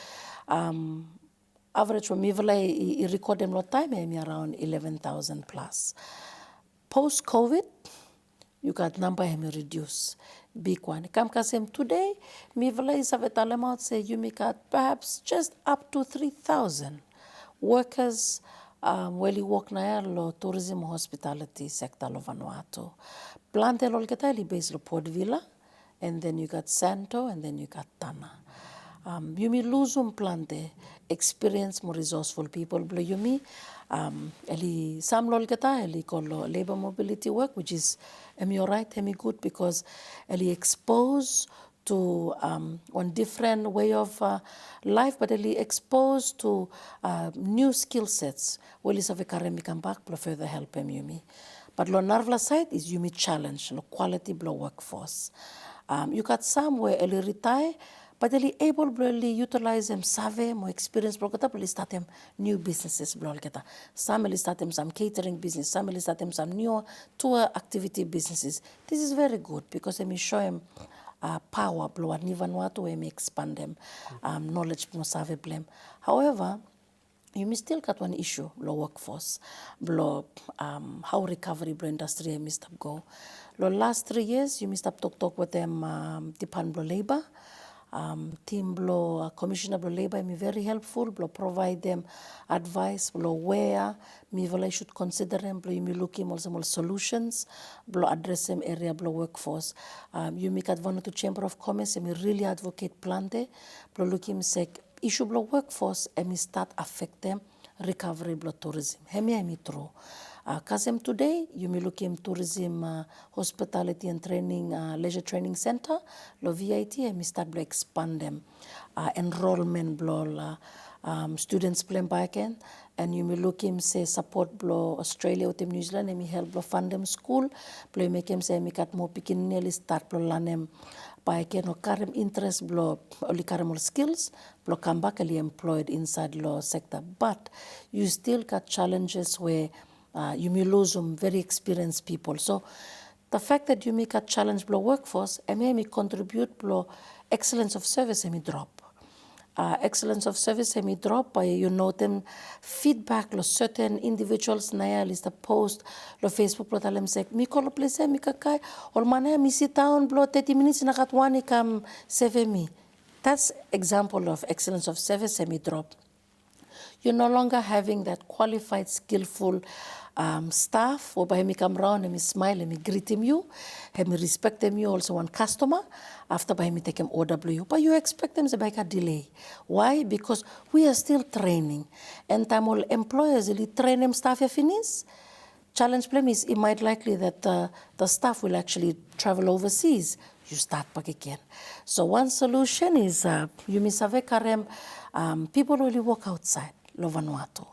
average from Mivla, record them lot time, around 11,000 plus. Post-COVID, you got number reduce. Big one. Kamkasem today, Mivla is a out say you make got perhaps just up to 3,000 workers where you work na lo tourism hospitality sector lo Vanuatu. Plante lo get based lo Port Vila, and then you got Santo, and then you got Tana. You may lose plante experience more resourceful people. You may eli some lol kata eli call labor mobility work, which is right, good because eli expose to one different way of life, but eli exposed to new skill sets. Well, is a karemi come back further help yumi. But lo narvla side is yumi challenge lo quality blow workforce. You got some where eli retire, but they're able to utilize them, savvy, more experience, but start them new businesses. Some will start them some catering business, some will start them some new tour activity businesses. This is very good because they show them power, blow at Vanuatu, and expand them, knowledge, no savvy blame. However, you may still got one issue, low workforce, blow how recovery blow industry missed up go. The last 3 years, you missed up talk with them, depend blow labor. team blo Commissioner blo Labor me very helpful, blo provide them advice, blo where me I should consider them, blo me look him also more solutions, blo address them area blo workforce. You make at Vanuatu Chamber of Commerce, me really advocate plante, blo look him say issue blo workforce, and me start affect them recovery blo tourism. Hemi true. Kasem today, you may look in tourism, hospitality and training, leisure training center, lo VIT, and we start to expand them. Enrollment blo, students plan back end, and you may look him say support blo Australia with New Zealand, and we help blo fund them school, blo make him say me got more picking nearly start blo learn them back end or karem interest blo only karem skills, blo come back and employed inside law sector. But you still got challenges where you may lose some very experienced people. So the fact that you make a challenge below workforce, and may contribute below excellence of service, and drop. Excellence of service, and drop by you know them feedback lo certain individuals na list the post lo Facebook lo talem sek mi call place mi kakai or mana mi sit down below 30 minutes na katwani kam save me. That's example of excellence of service, and drop. You're no longer having that qualified, skillful staff, or by me come round and me smile and me greet him you, and me respect them you also one customer, after by me take him OW. But you expect them to make a delay. Why? Because we are still training. And time all employers will train them staff finish. Challenge problem is it might likely that the staff will actually travel overseas. You start back again. So one solution is you miss a karem people really walk outside lo Vanuatu.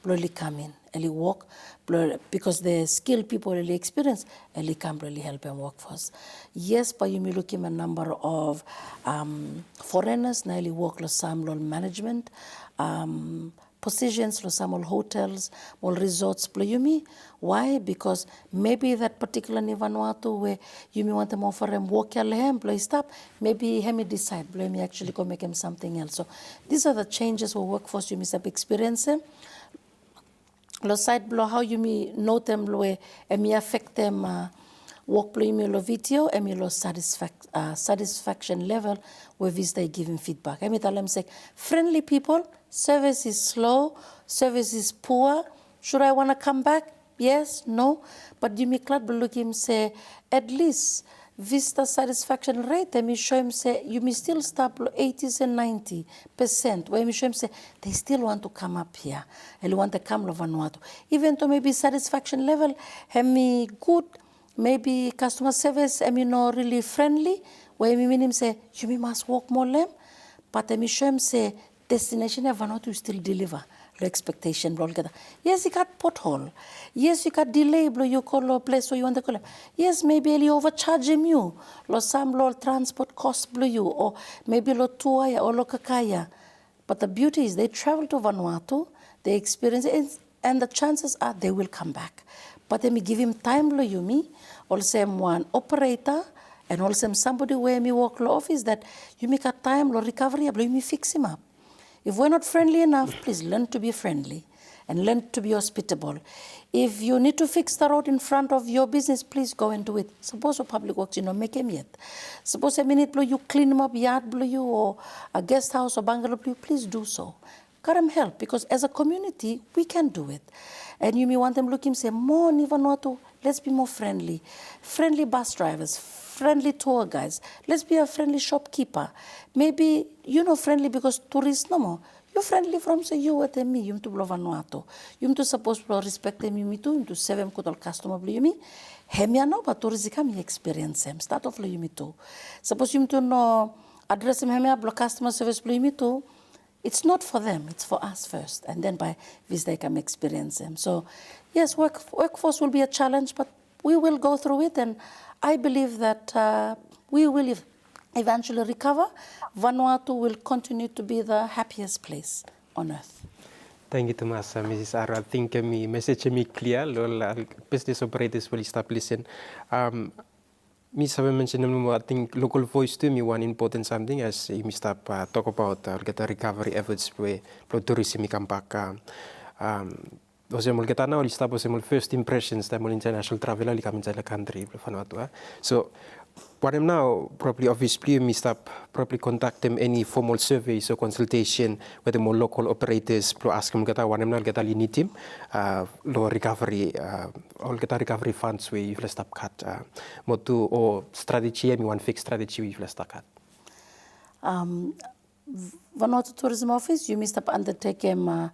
Really come in, really walk, because the skilled people really experience, really come really help them workforce. Yes, but you may look at a number of foreigners, now really work lo some lo management, positions lo some all hotels, all resorts lo yumi. Why? Because maybe that particular in Vanuatu where you may want them offer them work him, blow stop, maybe he may decide, blow me actually go make him something else. So these are the changes for workforce you may have experiencing. Lo side blow how you may note them blow and may affect them work blow me lo video and me lo satisfaction level where they giving feedback. I may tell them say friendly people, service is slow, service is poor. Should I want to come back? Yes, no. But you may look him say at least vista satisfaction rate, and me show him say you may still stop 80s and 90%. Where me show him say they still want to come up here. They want to come to Vanuatu. Even though maybe satisfaction level, me good, maybe customer service, me not really friendly. Where me mean him say you must walk more lem, but me show him say destination of Vanuatu still deliver. Expectation, yes, you got pothole. Yes, you got delay, you call a place where you want to call him. Yes, maybe you overcharge him you. Some transport cost you, or maybe tuaya or kakaya. But the beauty is they travel to Vanuatu, they experience it, and the chances are they will come back. But then we give him time, you me, also one operator, and also somebody where me work office that you make a time recovery, you me fix him up. If we're not friendly enough, please learn to be friendly and learn to be hospitable. If you need to fix the road in front of your business, please go and do it. Suppose a public works, make him yet. Suppose a minute you clean him up, yard you, or a guest house or bungalow, please do so. Got him help, because as a community, we can do it. And you may want them looking, say, more Vanuatu, let's be more friendly. Friendly bus drivers, friendly tour guides. Let's be a friendly shopkeeper. Maybe friendly because tourists no more. You're friendly from say you at me, you to blow Vanuatu. You to suppose to respect them, you to 7 kutol customer blue me. Hemia no, but tourists come experience them. Start off you me too. Suppose you to know address them hemia blow customer service blue me too. It's not for them, it's for us first. And then by this they can experience them. So yes, workforce will be a challenge, but we will go through it, and I believe that we will eventually recover. Vanuatu will continue to be the happiest place on earth. Thank you, Thomas. Mrs. Aru. I think my message is clear. Business operators will establish it. Miss Aru mentioned, I think local voice to me one important something as we start talk about get the recovery efforts where tourism come back. Osemol kita na oli stop osemol first impressions tamol international traveler li kami jala country Vanuatu. So what I'm now probably obviously me stop probably contact them any formal surveys or consultation with the more local operators pro ask them kita what I'm now kita li need team lo recovery all kita recovery funds we if stop cut motu or strategy me one fixed strategy we if stop cut. Vanuatu Tourism Office, you must have undertaken,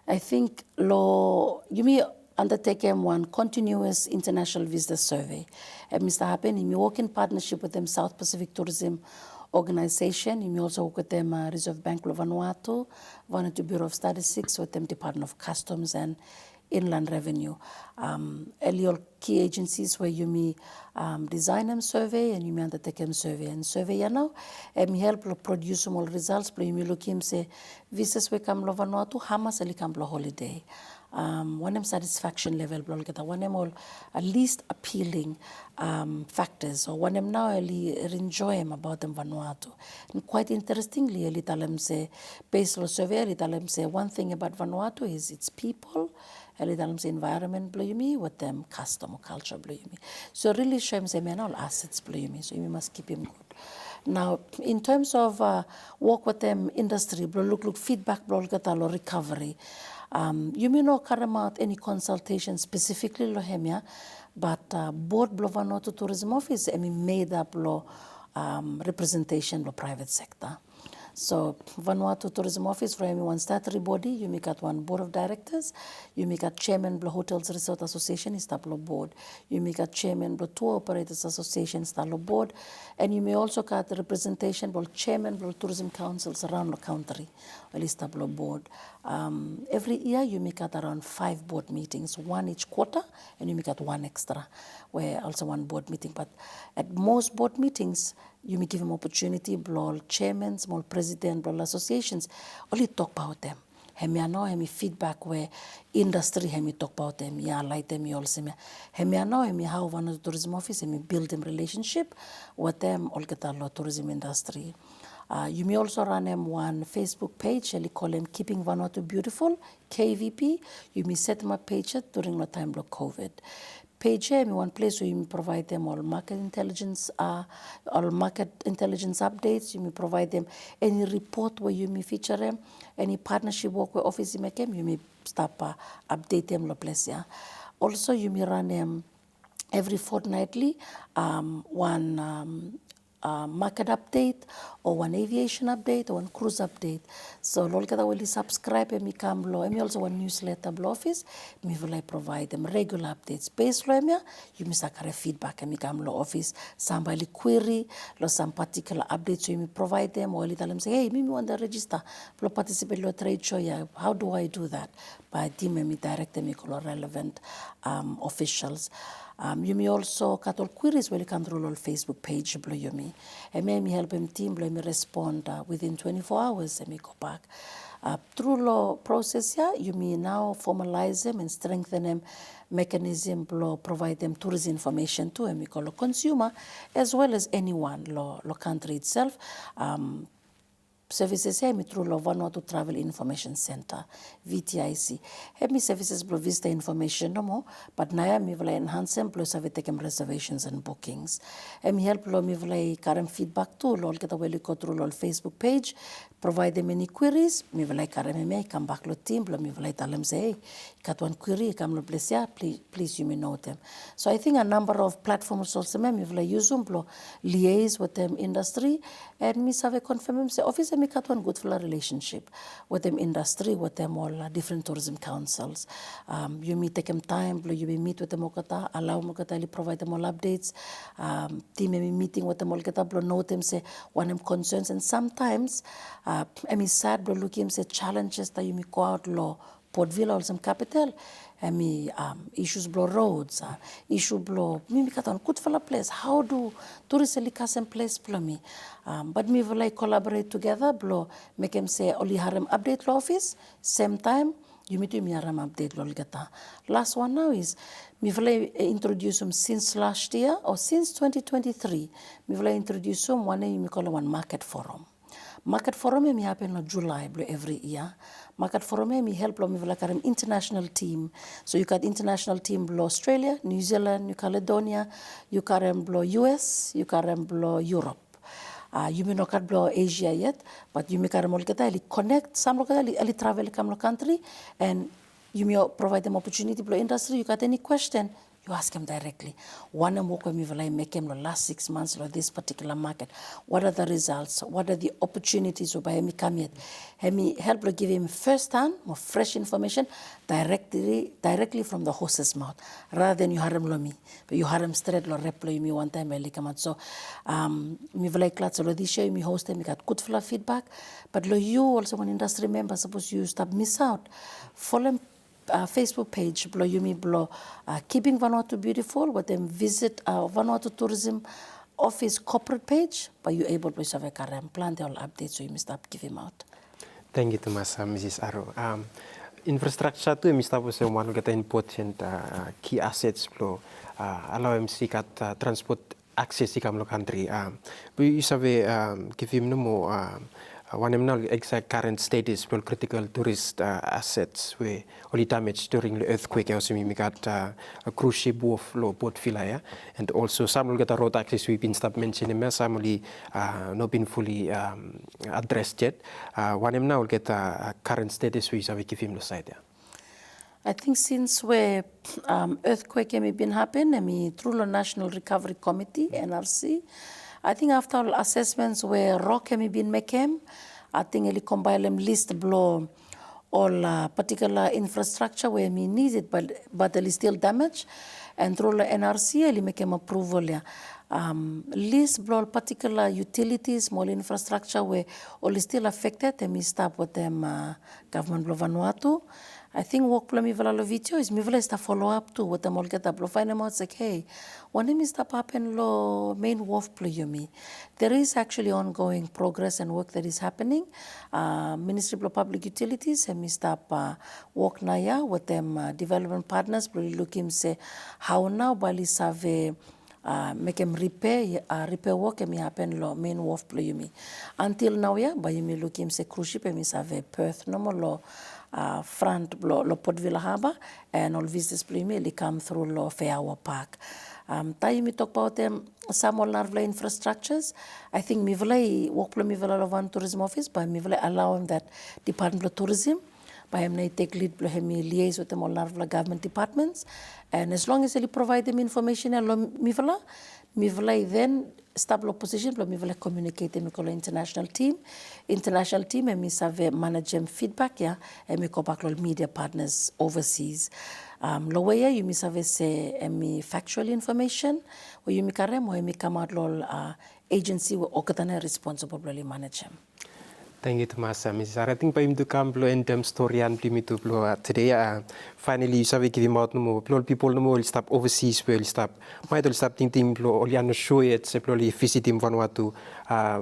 I think, you may undertaken one continuous international visitor survey. And Mr. Happen, you may work in partnership with them South Pacific Tourism Organization. You may also work with them Reserve Bank of Vanuatu, Vanuatu Bureau of Statistics, with them Department of Customs and Inland Revenue. All key agencies where you may design them survey and you may undertake them survey. And survey now, me help produce some results, but you may look him say, visas we come to Vanuatu, Hamas ali come to holiday. One satisfaction level, one all at least appealing factors, or one now enjoy about them Vanuatu. And quite interestingly, I tell them say, based on survey, I tell them say one thing about Vanuatu is its people. Environment blue me with them custom or culture blue me. So really show him say man all assets blue me. So you must keep him good. Now in terms of work with them industry blue look feedback blue or recovery. You may not carry out any consultation specifically lohemia, but board blue Vanuatu Tourism Office made up law representation of private sector. So Vanuatu Tourism Office for one statutory body, you make at one board of directors, you make a chairman of Hotels Resort Association is tablo board, you make a chairman of Tour Operators Association is tablo board, and you may also got the representation of chairman of tourism councils around the country, at least tablo board. Every year you make at around 5 board meetings, one each quarter, and you make at one extra, where also one board meeting. But at most board meetings, you may give them opportunity, blow chairmen, small president, blow associations, only talk about them. Hemi know hemi feedback where industry hemi talk about them, yeah, like them, you also me. Hemi know hemi how Vanuatu Tourism Office hemi build them relationship with them, all get a tourism industry. You may also run them one Facebook page, they call them Keeping Vanuatu Beautiful, KVP. You may set them up page during the time of COVID. Page one place where you may provide them all market intelligence updates. You may provide them any report where you may feature them, any partnership work where office you make them, you may stop update them place. Yeah. Also you may run them every fortnightly one market update or one aviation update or one cruise update. So lolkada will subscribe and become law. And also one newsletter blow office. Me will I provide them regular updates. Based on you must have feedback and become law office. Somebody query or some particular updates so you may provide them or tell them say, hey, me want to register for participate in trade show. Yeah, how do I do that? By team me direct them relevant officials. You may also cut all queries when you come through all Facebook page, blow you me. And me help them team, blow me respond within 24 hours and me go back. Through law process here, you may now formalize them and strengthen them mechanism, blow, provide them tourism information to and we call a consumer as well as anyone, law country itself. Services here, through Vanuatu Travel Information Center, VTIC. Hemi services blow visitor information no more, but now me will enhance them plus have taken reservations and bookings. Hemi help lo me will current feedback too, lol get away go through lol Facebook page, provide them any queries, me will current me come back lo team, blow me will tell them say, hey, got one query, come lo bless ya, please you may know them. So I think a number of platforms also me will use them, blow liaise with them industry, and me have confirm them say office me got one good full relationship with them industry, with them all different tourism councils. You may take them time, you may meet with them okata, allow mokata provide them all updates. Team may meeting with them all get up, know them say one them concerns, and sometimes I mean sad bro look him say challenges that you may go out law Port Vila or some capital. I mean, issues blow roads, issue blow. Me got on good for a place. How do tourists and place blow me? But me will like collaborate together. Blow make him say only harem update law office. Same time you meet me harem update law geta. Last one now is me will introduce them since last year or since 2023. Me will introduce them one name me call one market forum. Market forum may happen in July every year. Makat forome mi help lo mi vala karem international team. So you got international team blo Australia, New Zealand, New Caledonia, you karem blo US, you karem blo Europe. You may not blow Asia yet, but you may connect some local travel come country, and you may provide them opportunity blow industry. You got any question, you ask them directly. One and walk with me make them the last 6 months of this particular market. What are the results? What are the opportunities of by me come yet? Me help to give him first hand, more fresh information directly from the horse's mouth, rather than you harem lo me. But you harem straight lo reply me one time early come out. So me like lots of this show me host me got good feedback. But lo you also one industry member suppose you stop miss out. Follow Facebook page, blow you me blow Keeping Vanuatu Beautiful, with them visit our Vanuatu Tourism Office corporate page, but you able to have a plan they all updates so you must stop give him out. Thank you, Thomas, Mrs. Aru. Infrastructure tu mesti apa semua kita important key assets blow allow MC kat transport access di kamlo country. We sabe give him no more. One of the exact current status for critical tourist assets were only damaged during the earthquake. Also, we got a cruise ship wharf, port villa, and also some will get a road access. We've been stop mentioning, some only not been fully addressed yet. One of now will get a current status. We shall give him the side. I think since where earthquake has been happening, through the National Recovery Committee (NRC). I think after all assessments where rock has been made, I think they combine them list blow all particular infrastructure where we need it, but it is still damaged. And through the NRC, they make them approval. List blow all particular utilities, small infrastructure where all is still affected, and we start with them government of Vanuatu. I think work plan mi vala lo video is mi vala sta follow up to what them all get up lo find them out like hey one name is stop happen lo main wharf plo yumi. There is actually ongoing progress and work that is happening. Ministry of Public Utilities and mi stop work naya with them development partners plo looking say how now bali save make them repair work and me happen lo main wharf plo yumi. Until now by me looking say cruise ship and me save Perth no more lo front lo Port Vila Harbour and all visitors they come through lo Fairhour Park. We talk about them some all narvla infrastructures. I think me vela work plo me vela lo Vanuatu Tourism Office by me vela allow him that Department of Tourism by him they take lead plo him liaise with them all narvla government departments, and as long as they provide them information lo me vela then stable position, but me communicate with the international team and me save manage them feedback and me go back to media partners overseas. Lower you me save say me factual information, or you me karem or me come out agency or okatana responsible really manage them. Thank you, Thomas. Mrs. I think by him to come in terms story and to blow today. Finally, you sabi give him out no more. People no more will stop overseas. Will stop. Might will stop thinking blow. Only on the show it. Se probably visit him Vanuatu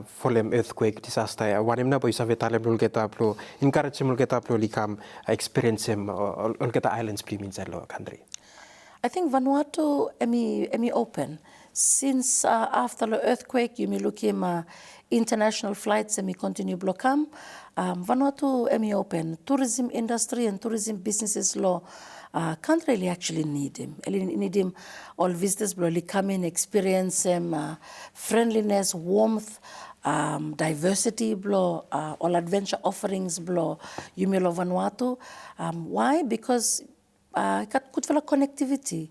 for them earthquake disaster. One him na boy sabi talem will get up blow. Encourage him will get up blow. Come experience him. Will get the islands play inside the country. I think Vanuatu emi open. Since after the earthquake, you may look him international flights and me continue blockam. Vanuatu emi open. Tourism industry and tourism businesses law can't really actually need him. Need him all visitors really come in, experience him, friendliness, warmth, diversity blow, all adventure offerings blow. You may love Vanuatu. Why? Because got good for connectivity.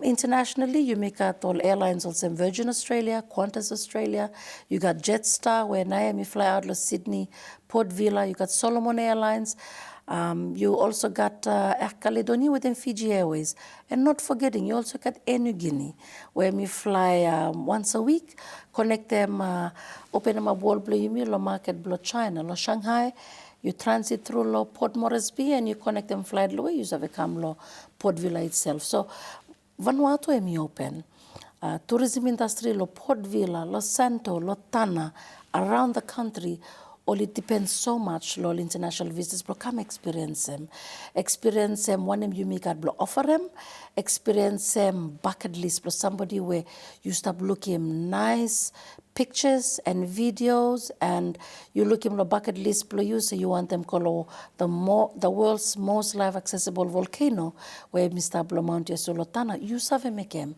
Internationally, you make out all airlines also Virgin Australia, Qantas Australia. You got Jetstar, where Naomi fly out to Sydney, Port Vila. You got Solomon Airlines. You also got Air Caledonia within Fiji Airways. And not forgetting, you also got Air New Guinea, where we fly once a week, connect them, open them up, wall blow, you mean, market blow China, lo Shanghai. You transit through Port Moresby and you connect them flight low, you have come Port Vila itself. So Vanuatu emi open. Tourism industry lo Port Vila, lo Santo, lo Tana, around the country, All it depends so much, lol, international visitors, bro, come experience them. Experience them, one of you make out, bro, offer them. Experience them, bucket list, bro, somebody where you start looking nice pictures and videos, and you look in the bucket list, bro, you say you want them call the world's most live accessible volcano, where Mr. Blo Mount Yasolotana, you save make him.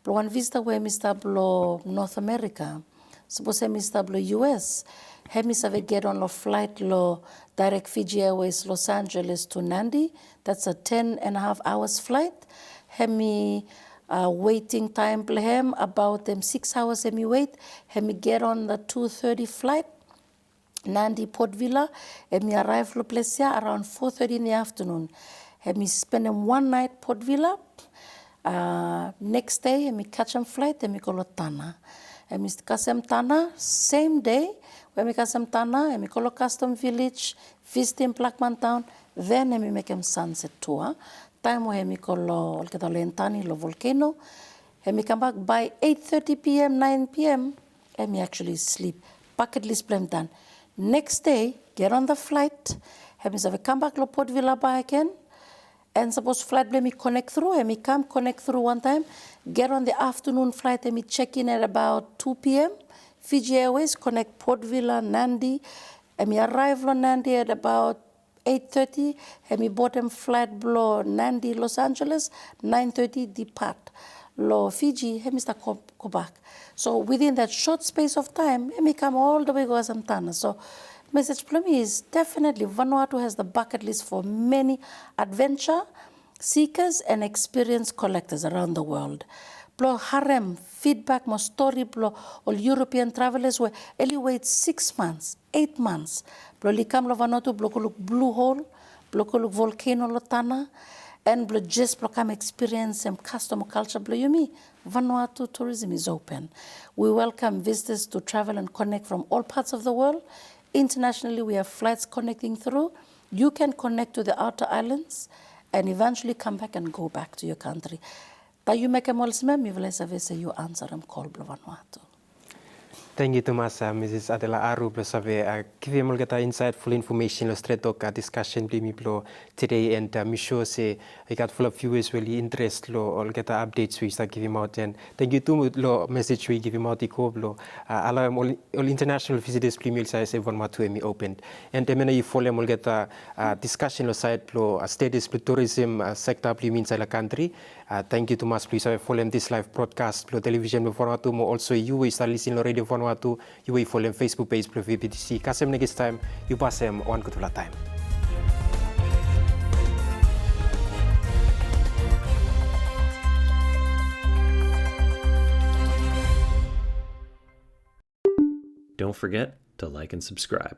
Bro, one visitor where Mr. Blo North America, suppose Mr. Blo US, Hemi save get on a flight lo direct Fiji Airways Los Angeles to Nandi. That's a 10.5 hours flight. Hemi waiting time plehem about them 6 hours. Hemi wait. Hemi get on the 2:30 flight. Nandi Port Villa. Hemi arrive lo place here around 4:30 in the afternoon. Hemi spend them one night Port Villa. Next day hemi catch them flight. Hemi go lo Tana. Hemi catch them Tana same day. When we catch them Tana, and we call a custom village, visiting Blackman Town, then we make them sunset tour. Time where we call Lentani, lo volcano, and we come back by 8:30 p.m., 9 p.m., and we actually sleep. Bucket list plan done. Next day, get on the flight, and we come back to Port Villa by again, and suppose flight let me connect through, and we come connect through one time, get on the afternoon flight, and we check in at about 2 p.m., Fiji Airways connect Port Villa, Nandi, and we arrive on Nandi at about 8:30, and we bottom flight below Nandi, Los Angeles, 9:30 depart. Lo Fiji, and we start go back. So within that short space of time, and we come all the way to Samtana. So message for me is definitely Vanuatu has the bucket list for many adventure seekers and experience collectors around the world. Blo harem feedback mo story blo all European travelers were only wait 6 months, 8 months. Blo likam lo Vanuatu blo ko look blue hole, blo ko look volcano lo Tana, and blo just blo come experience and custom culture blo yumi. Vanuatu tourism is open. We welcome visitors to travel and connect from all parts of the world. Internationally, we have flights connecting through. You can connect to the outer islands and eventually come back and go back to your country. You make a molsmem, you answer them call Vanuatu. Thank you too much, Mrs. Adela Aru, give you more insightful information, Stret Tok discussion today, and me sure say I got full of viewers really interest all get updates we start giving out, and thank you too lo message we give him out all international visitors premium size Vanuatu me opened, and then you follow all get discussion side status tourism sector means la country. Thank you too much, please follow this live broadcast television Vanuatu also you start listening radio Vanuatu, you will follow Facebook page VBTC. Kasem next time, you pass them on kutula time. Don't forget to like and subscribe.